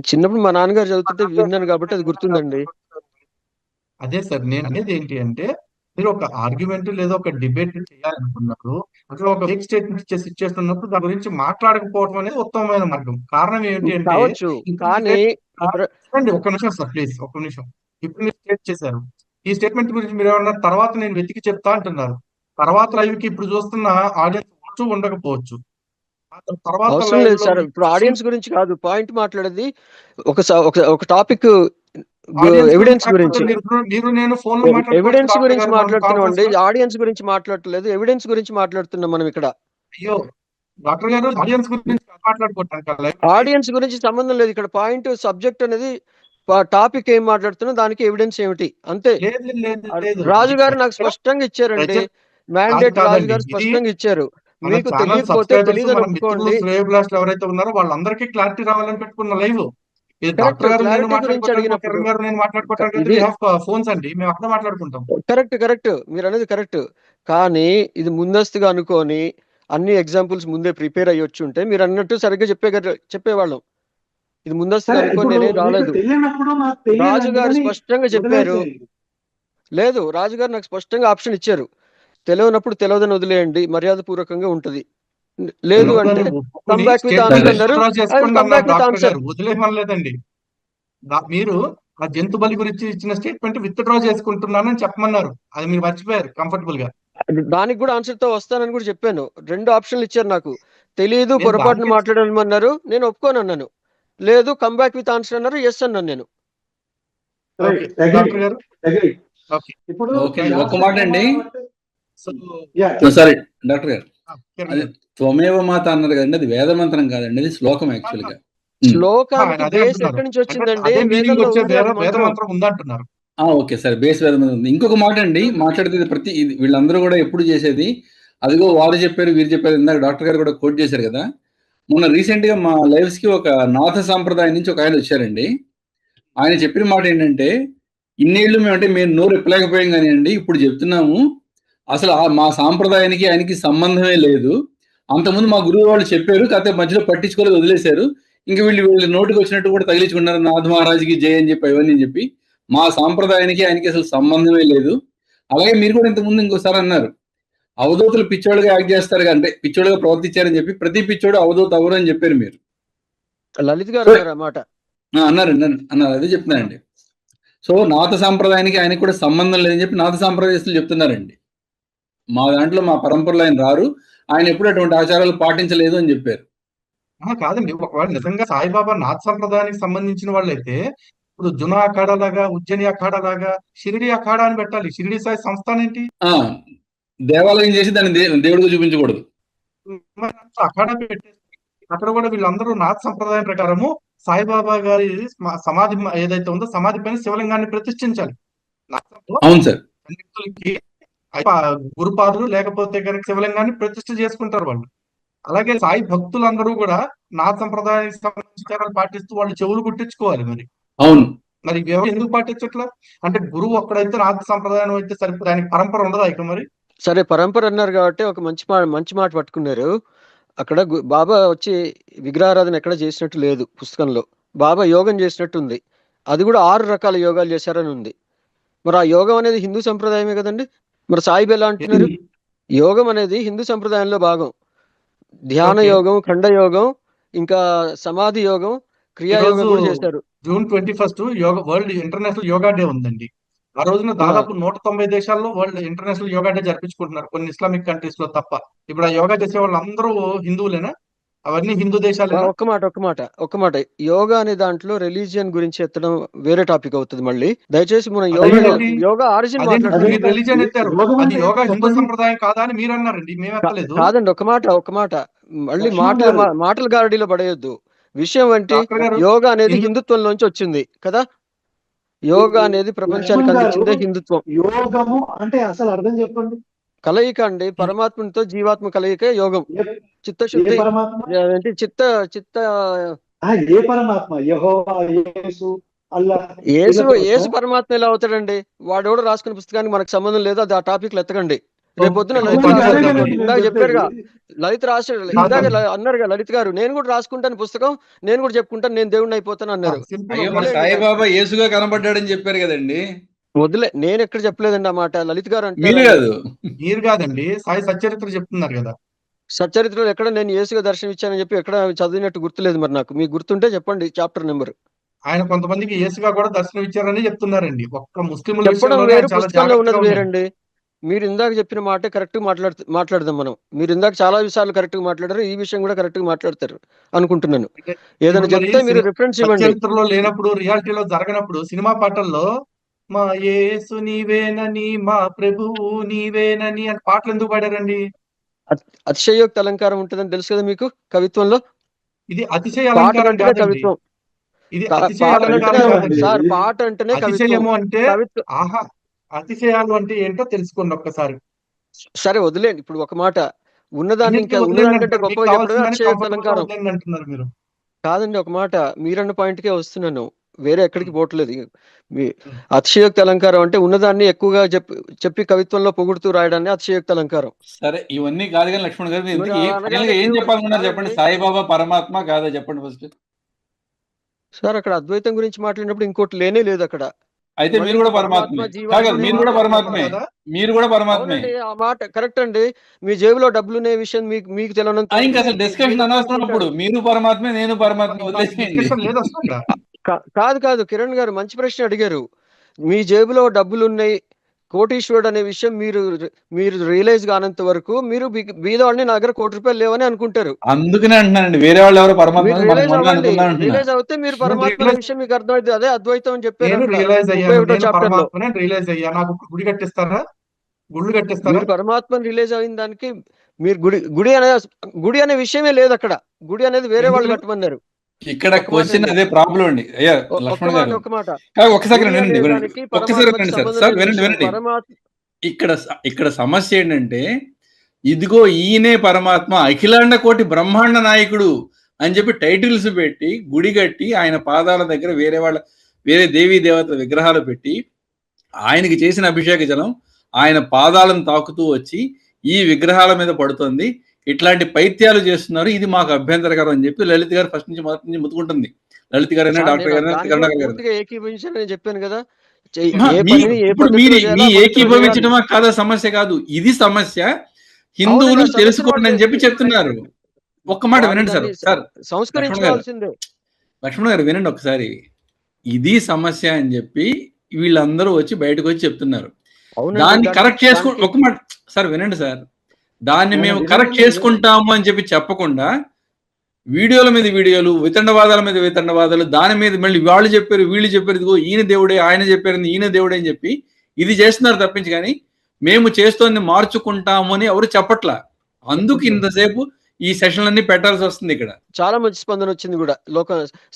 చిన్నప్పుడు మా నాన్నగారు చదువుతుంటే విన్నాను కాబట్టి అది గుర్తుందండి. అదే సార్, నేను అనేది ఏంటి అంటే, మీరు ఒక ఆర్గ్యుమెంట్ లేదా ఒక డిబేట్ చేయాలనుకున్నప్పుడు అసలు ఒక ఫేక్ స్టేట్మెంట్ ఇచ్చే సిచ్యువేషన్ ఉన్నప్పుడు దాని గురించి మాట్లాడకపోవడం అనేది ఉత్తమమైన మార్గం. కారణం ఏంటి అంటే, కావచ్చు. ఇప్పుడు కానీ ఒక్క నిమిషం సార్, ప్లీజ్ ఒక్క నిమిషం. ఇప్పుడు మీరు స్టేట్ చేశారు. ఈ స్టేట్మెంట్ గురించి మీరు ఏమన్నారు? తర్వాత నేను వెతికి చెప్తా అంటున్నారు. తర్వాత లైవ్ కి ఇప్పుడు చూస్తున్న ఆడియన్స్ ఉండొచ్చు, ఉండకపోవచ్చు. తర్వాత అవసరం లైవ్ లేదు లో సార్. ఇప్పుడు ఆడియన్స్ గురించి కాదు పాయింట్ మాట్లాడేది. ఒక టాపిక్ ఆడియన్స్ ఎవిడెన్స్ గురించి. మీరు నేను ఫోన్ లో మాట్లాడుకోవచ్చు. ఎవిడెన్స్ డాక్టర్ గురించి గారు మాట్లాడుతున్నాం కాన్ఫరెన్స్ అండి. లో. ఆడియన్స్ గురించి మాట్లాడట్లేదు. ఎవిడెన్స్ గురించి మాట్లాడుతున్నాం మనం ఇక్కడ. అయ్యో, డాక్టర్ గారు ఆడియన్స్ గురించి మాట్లాడుకుంటాను లైవ్. ఆడియన్స్ గురించి సంబంధం లేదు. ఇక్కడ పాయింట్ సబ్జెక్ట్ అనేది టాపిక్ ఏం మాట్లాడుతున్నా దానికి ఎవిడెన్స్ ఏమిటి అంతే. లేదు లేదు లేదు. రాజు గారు నాకు స్పష్టంగా ఇచ్చారండి. మ్యాండేట్ రాజు కాదండి. గారు ఇది స్పష్టంగా ఇచ్చారు. మన మీకు ఛానల్ తెలియకపోతే సబ్స్క్రైబర్స్, తెలియదని మన మిత్రులు, ఒప్పుకోండి. శ్రేయోభిలాషులు ఎవరైతే ఉన్నారో వాళ్ళందరికీ క్లారిటీ రావాలని పెట్టుకున్న లైవ్. ఇది కరెక్ట్. డాక్టర్ గారు నేను క్లారిటీ గురించి మాట్లాడుకోవటానికి, అడిగినప్పుడు కిరణ్ గారు నేను మాట్లాడుకోవటానికి అయితే ఇది వీ హ్యావ్ ఫోన్స్ అండి, మేము అక్కడ మాట్లాడుకుంటాం. కరెక్ట్. మీరు అనేది కరెక్ట్. కానీ ఇది ముందస్తుగా అనుకోని అన్ని ఎగ్జాంపుల్స్ ముందే ప్రిపేర్ అయ్యి వచ్చి ఉంటే మీరు అన్నట్టు సరిగ్గా చెప్పేవాళ్ళం. ఇది ముందస్తుగా సరే అనుకోని ఇప్పుడు నేనేం మీకు రాలేదు. తెలియనప్పుడు నాకు తెలియదు రాజుగారు అందుకని స్పష్టంగా చెప్పారు. వదిలేసేయండి. లేదు, రాజుగారు నాకు స్పష్టంగా ఆప్షన్ ఇచ్చారు. తెలియనప్పుడు తెలియదని వదిలేయండి, మర్యాద పూర్వకంగా ఉంటది. లేదు అంటే తెలియదని కమ్ ఒప్పుకుని బ్యాక్ విత్ స్టేట్మెంట్ ఆన్సర్ సరే అన్నారు. విత్డ్రా ఐ విల్ చేసుకోండి కమ్ అన్నారు బ్యాక్ విత్ డాక్టర్ ఆన్సర్. గారు, వదిలేమనలేదండి. మీరు ఆ జంతు బలి గురించి ఇచ్చిన స్టేట్మెంట్ విత్డ్రా చేసుకుంటున్నానని చెప్పమన్నారు. అది మీరు మర్చిపోయారు కంఫర్టబుల్ గా. దానికి కూడా ఆన్సర్ తో వస్తానని కూడా చెప్పాను. 2 ఆప్షన్లు ఇచ్చారు నాకు. తెలీదు, నేను పొరపాటున దానికే మాట్లాడమన్నారు, నేను ఒప్పుకోను అన్నాను. లేదు, కమ్ బ్యాక్ విత్ ఆన్సర్ అన్నారు, ఎస్ అన్నాను నేను. ఓకే రైట్, అగ్రీ డాక్టర్ గారు. అగ్రీ. ఓకే ఇప్పుడు ఓకే అండి, ఒక్క శాస్త్ర మాట అండి. ప్రమాణం అంటే సో యా సారీ డాక్టర్ గారు, కిరణ్ అది గారు త్వమేవ మాత అన్నారు కదండి, అది వేద మంత్రం కాదండి, అది శ్లోకం యాక్చువల్ గా. శ్లోకానికి ఆయన అదే బేస్ అంటున్నారు. ఎక్కడి నుంచి అంటే వచ్చిందండి? అదే మీనింగ్ వేదంలో వచ్చే ఉంది అది వేద మంత్రం. మంత్రం ఉందంటున్నారు. ఓకే సరే, బేస్ వేద మంత్రం ఉంది. ఇంకొక మాట అండి, మాట్లాడితే వీళ్ళందరూ కూడా ఎప్పుడు చేసేది, అదిగో వారు చెప్పారు వీరు చెప్పారు, ఇందాక డాక్టర్ గారు కూడా కోట్ చేశారు కదా. మొన్న రీసెంట్ గా మా లైవ్స్ కి ఒక నాథ సాంప్రదాయం నుంచి ఒక ఆయన వచ్చారండి. ఆయన చెప్పిన మాట ఏంటంటే, ఇన్నేళ్ళు మేము నోరు ఎప్పలేకపోయాం కానీ అండి, ఇప్పుడు చెప్తున్నాము, అసలు మా సాంప్రదాయానికి ఆయనకి సంబంధమే లేదు. అంతకుముందు మా గురువు వాళ్ళు చెప్పారు, కాకపోతే మధ్యలో పట్టించుకోలేదు, వదిలేశారు. ఇంక వీళ్ళు నోటికి వచ్చినట్టు కూడా తగిలించుకున్నారు, నాథ్ మహారాజ్కి జై అని చెప్పి అవన్నీ చెప్పి. మా సాంప్రదాయానికి ఆయనకి అసలు సంబంధమే లేదు. అలాగే మీరు కూడా ఇంతకుముందు ఇంకోసారి అన్నారు, అవధూతలు పిచ్చోడుగా యాక్ట్ చేస్తారు, అంటే పిచ్చోడుగా ప్రవర్తించారని చెప్పి ప్రతి పిచ్చోడు అవధూత అవరు అని చెప్పారు మీరు. లలిత్ గారు అన్నారు ఆ మాట. అన్నారు, అదే చెప్తున్నానండి. సో నాథ సాంప్రదాయానికి ఆయనకి కూడా సంబంధం లేదని చెప్పి నాథ సాంప్రదాయస్తులు చెప్తున్నారండి. మా దాంట్లో మా పరంపరలో ఆయన రారు, ఆయన ఎప్పుడు అటువంటి ఆచారాలు పాటించలేదు అని చెప్పారు. కాదండి, ఒకవేళ నిజంగా సాయిబాబా నాథ్ సంప్రదాయానికి సంబంధించిన వాళ్ళైతే ఇప్పుడు జునా అఖాడా లాగా, ఉజ్జయిని అఖాడా లాగా షిరిడి అఖాడా అని పెట్టాలి. షిరిడి సాయి సంస్థానం ఏంటి? దేవాలయం చేసి దాన్ని దేవుడిగా చూపించకూడదు. మరి అఖాడా పెట్టేసి అక్కడ కూడా వీళ్ళందరూ నాథ్ సంప్రదాయం ప్రకారము సాయిబాబా గారి సమాధి ఏదైతే ఉందో సమాధి పైన శివలింగాన్ని ప్రతిష్ఠించాలి. అవును సార్. పండితులకి గురుపాదులు లేకపోతే కనుక శివలింగాన్ని ప్రతిష్ఠ చేసుకుంటారు వాళ్ళు. అలాగే సాయి భక్తులందరూ కూడా నాథ్ సంప్రదాయానికి సంబంధించిన పాటిస్తూ వాళ్ళు చెవులు కుట్టించుకోవాలి. అవును. మరి ఎవరు ఎందుకు పాటించట్లా? అంటే గురువు ఒక్కడైతే నాథ్ సంప్రదాయం అయితే సరిపోతుంది, ఆయనకి పరంపర ఉండదా ఇక? మరి సరే, పరంపర అన్నారు కాబట్టి ఒక మంచి మాట పట్టుకున్నారు. అక్కడ బాబా వచ్చి విగ్రహారాధన ఎక్కడ చేసినట్టు లేదు పుస్తకంలో. బాబా యోగం చేసినట్టు ఉంది. అది కూడా 6 రకాల యోగాలు చేశారని ఉంది. మరి ఆ యోగం అనేది హిందూ సంప్రదాయమే కదండి. మరి సాయిబు ఎలా అంటున్నారు? యోగం అనేది హిందూ సంప్రదాయంలో భాగం. ధ్యాన యోగం, ఖండ యోగం, ఇంకా సమాధి యోగం, క్రియాయోగం కూడా చేశారు. June 21 world international yoga day ఉందండి. ఆ రోజున దాదాపు 190 దేశాల్లో వరల్డ్ ఇంటర్నేషనల్ యోగా డే జరిపించుకుంటున్నారు, కొన్ని ఇస్లామిక్ కంట్రీస్ లో తప్ప. ఇప్పుడు ఆ యోగా చేసే వాళ్ళు అందరూ హిందువులేనా? అవన్నీ హిందూ దేశాలేనా? ఒక్క మాట యోగా అనే దాంట్లో రిలీజియన్ గురించి ఎత్తడం వేరే టాపిక్ అవుతుంది. మళ్ళీ దయచేసి మనం యోగా ఆరిజిన్ మాట్లాడుతున్నాం. రిలీజియన్ ఎత్తారు, అది యోగా హిందూ సంప్రదాయం కాదా అని మీరు అన్నారండి, మేము ఎత్తలేదు. కాదండి, ఒక్క మాట మళ్ళీ మాటల గారడీలో పడేయొద్దు. విషయం అంటే యోగా అనేది హిందుత్వంలోంచి వచ్చింది కదా. యోగా అనేది ప్రపంచానికి అందించిందే హిందుత్వం. యోగము అంటే అసలు అర్థం చెప్పండి. కలయిక అండి, పరమాత్మతో జీవాత్మ కలయిక యోగం. చిత్తశుద్ధి, ఏ పరమాత్మ? యెహోవా, యేసు, అల్లాహ్. యేసు పరమాత్మ ఎలా అవుతాడండి? వాడెవడో రాసుకున్న పుస్తకానికి మనకు సంబంధం లేదు. అది ఆ టాపిక్ ఎత్తకండి. రేపొద్దున ఇందాక చెప్పారుగా, లలిత్ రాశాడు, ఇందాక అన్నారుగా లలిత్ గారు, నేను కూడా రాసుకుంటాను పుస్తకం, నేను కూడా చెప్పుకుంటాను, నేను దేవుడిని అయిపోతాను అన్నారు. సాయిబాబా యేసుగా కనబడ్డాడని చెప్పారు కదండి. వదిలే, నేను ఎక్కడ చెప్పలేదండి ఆ మాట. లలిత్ గారు అంటే మీరు కాదండి, సాయి సచ్చరిత్ర చెప్తున్నారు కదా. సచ్చరిత్రలో ఎక్కడ నేను యేసుగా దర్శనం ఇచ్చానని చెప్పి ఎక్కడ చదివినట్టు గుర్తులేదు. మరి నాకు మీకు గుర్తుంటే చెప్పండి చాప్టర్ నెంబర్. ఆయన కొంతమందికి యేసుగా కూడా దర్శనం ఇచ్చారని చెప్తున్నారండి. ఒక్క ముస్లింల చెప్పడం వేరు, పుస్తకంలో ఉన్నది వేరండి. మీరు ఇందాక చెప్పిన మాట కరెక్ట్ మాట్లాడదాం మనం. మీరు ఇందాక చాలా విషయాలు కరెక్ట్ గా మాట్లాడారు, ఈ విషయం కూడా కరెక్ట్ గా మాట్లాడతారు అనుకుంటున్నాను. ఏదైనా చెప్తే మీరు రిఫరెన్స్ ఇవ్వండి. చరిత్రలో లేనప్పుడు, రియాలిటీలో జరగనప్పుడు సినిమా పాటల్లో మా యేసు నీవేనని, మా ప్రభువు నీవేనని అని పాటలు ఎందుకు పాడారండి? అతిశయోక్తి అలంకారం ఉంటుందని తెలుసు కదా మీకు కవిత్వంలో. ఇది అతిశయ అలంకారం కాదండి, కవిత్వం. ఇది అతిశయ అలంకారం కాదండి. సార్, పాట అంటేనే అతిశయము అంటే ఆహా, అతిశయాలు అంటే ఏంటో తెలుసుకోండి ఒక్కసారి. సరే వదిలేండి. ఇప్పుడు ఒక మాట, ఉన్నదానికంటే గొప్ప చెప్పడం అతిశయోక్తి అలంకారం అంటున్నారు మీరు. కాదండి, ఒక మాట మీరన్న పాయింట్కే వస్తున్నాను, వేరే ఎక్కడికి పోవట్లేదు. మీ అతిశయోక్తి అలంకారం అంటే ఉన్నదాన్ని ఎక్కువగా చెప్పి కవిత్వంలో పొగుడుతూ రాయడాన్ని అతిశయోక్తి అలంకారం. సరే, ఇవన్నీ కాదు కానీ లక్ష్మణ్ గారు, మీరు మరి ఇంతకీ అలా ఫైనల్ గా అనగానే ఏం దేవుడు చెప్పాలనుకున్నారు చెప్పండి. కాదండి సాయిబాబా పరమాత్మ కాదా చెప్పండి ఫస్ట్. సార్, అక్కడ అద్వైతం గురించి మాట్లాడినప్పుడు ఇంకోటి లేనే లేదు అక్కడ. అయితే మళ్ళీ మీరు కూడా పరమాత్మ పరమాత్మే జీవాత్మ కాదు, అనే మీరు మాట కూడా అక్కడ పరమాత్మే, కదా మీరు కూడా పరమాత్మే. అవునండి, ఆ మాట కరెక్ట్ అండి. మీ జేబులో డబ్బులునే విషయం మీకు తెలియనంత ఇంకా వరకు అసలు మీ డిస్కషన్ దేవుడు అనవసరం. అప్పుడు అనుకుంటాడు. మీరు పరమాత్మే, నేను పరమాత్మ, వదిలేసేయండి. డిస్కషన్ లేదు అసలు ఇక్కడ. కాదు కిరణ్ గారు, మంచి ప్రశ్న అడిగారు. మీ జేబులో డబ్బులున్నాయి, కోటీశ్వరుడు అనే విషయం మీరు రియలైజ్ కానంత వరకు మీరు బీదవాడిని, నా దగ్గర ₹1,00,00,000 లేవని అనుకుంటారు. అందుకనే అంటున్నానండి, వేరే వాళ్ళు ఎవరో పరమాత్మ మీరు మనం రియలైజ్ మనం అవ్వండి. అనుకుందాం అంటున్నా. రియలైజ్ అవుతే మీరు నేను పరమాత్మ అనే రియలైజ్ విషయం మీకు అర్థమైంది. అదే అద్వైతం అని చెప్పారు నేను అక్కడ రియలైజ్ అయ్యాను. 31వ నేను చాప్టర్ లో. పరమాత్మనే రియలైజ్ అయ్యా. నాకు గుడి కట్టిస్తారా? గుళ్ళు కట్టిస్తారా? మీరు పరమాత్మని రిలీజ్ అయిన దానికి మీరు గుడి అనే విషయమే లేదు అక్కడ. గుడి అనేది వేరే వాళ్ళు ఎందుకు? కట్టమన్నారు. ఇక్కడ ఒక మాట క్వశ్చన్ అండి, అదే ప్రాబ్లం అండి. అయ్యా ఒక్క లక్ష్మణ్ మాట గారు, ఒక మాట. ఒక్కసారి గుడి వినండి అనే వినండి, దానికి ఒక్కసారి పరమాత్మకి వినండి సార్. సంబంధం సార్ లేని వినండి విషయం. వినండి. ఇక్కడ సమస్య ఏంటంటే, ఇదిగో ఈయనే పరమాత్మ, అఖిలాండ కోటి బ్రహ్మాండ నాయకుడు అని చెప్పి టైటిల్స్ పెట్టి గుడి కట్టి ఆయన పాదాల దగ్గర వేరే దేవీ దేవతల విగ్రహాలు పెట్టి ఆయనకి చేసిన అభిషేక జలం ఆయన పాదాలను తాకుతూ వచ్చి ఈ విగ్రహాల మీద పడుతుంది. ఇట్లాంటి పైత్యాలు చేస్తున్నారు, ఇది మాకు అభ్యంతరకరం అని చెప్పి లలిత్ గారు మొదటి నుంచి ముత్తుకుంటుంది. లలిత్ గారైనా, సార్, డాక్టర్ నేను గారైనా, దానిలో కరుణాకర్ గారు. పూర్తిగా ఏకీభవించానని చెప్పాను కదా. ఏ ఇప్పుడు పద్ధతిలో చేయాలో మీ ఆ పద్ధతిలో చేయాలి. ఏకీభవించడమా కాదా సమస్య కాదు, ఇది సమస్య. హిందువులు అవునండి, ఆ సమస్యను తెలుసుకోండి వాళ్ళు అని చెప్పి చెప్తున్నారు. ఒక్క మాట వాళ్ళు వినండి సార్. దాన్ని సార్ లక్ష్మణ్ గారు, సంస్కరించుకోవాల్సిందే. లక్ష్మణ్ గారు వినండి ఒకసారి. ఇది సమస్య అని చెప్పి వీళ్ళందరూ వచ్చి బయటకు వచ్చి చెప్తున్నారు. అవునండి, దాన్ని కరెక్ట్ చేసుకో, దానికి ఒక మాట సార్ వినండి సార్. దాన్ని మేము వినండి, కరెక్ట్ చేసుకుంటాము అని చెప్పి చెప్పకుండా వీడియోల మీద వీడియోలు, వితండవాదాల మీద వితండవాదాలు, దాని మీద మళ్ళీ వాళ్ళు చెప్పారు వీళ్ళు చెప్పారు, ఇదిగో ఈయన దేవుడే, ఆయన చెప్పారు ఈయన దేవుడే అని చెప్పి ఇది చేస్తున్నారు తప్పించి, కానీ మేము చేస్తోంది మార్చుకుంటాము అని ఎవరు చెప్పట్లా. అందుకు ఇంతసేపు ఈ సెషన్లన్నీ పెట్టాల్సి వస్తుంది. ఇక్కడ చాలా మంచి స్పందన వచ్చింది కూడా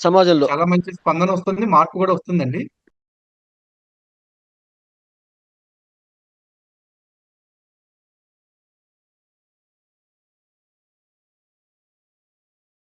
సమాజంలో. చాలా మంచి స్పందన వస్తుంది, మార్పు కూడా వస్తుందండి.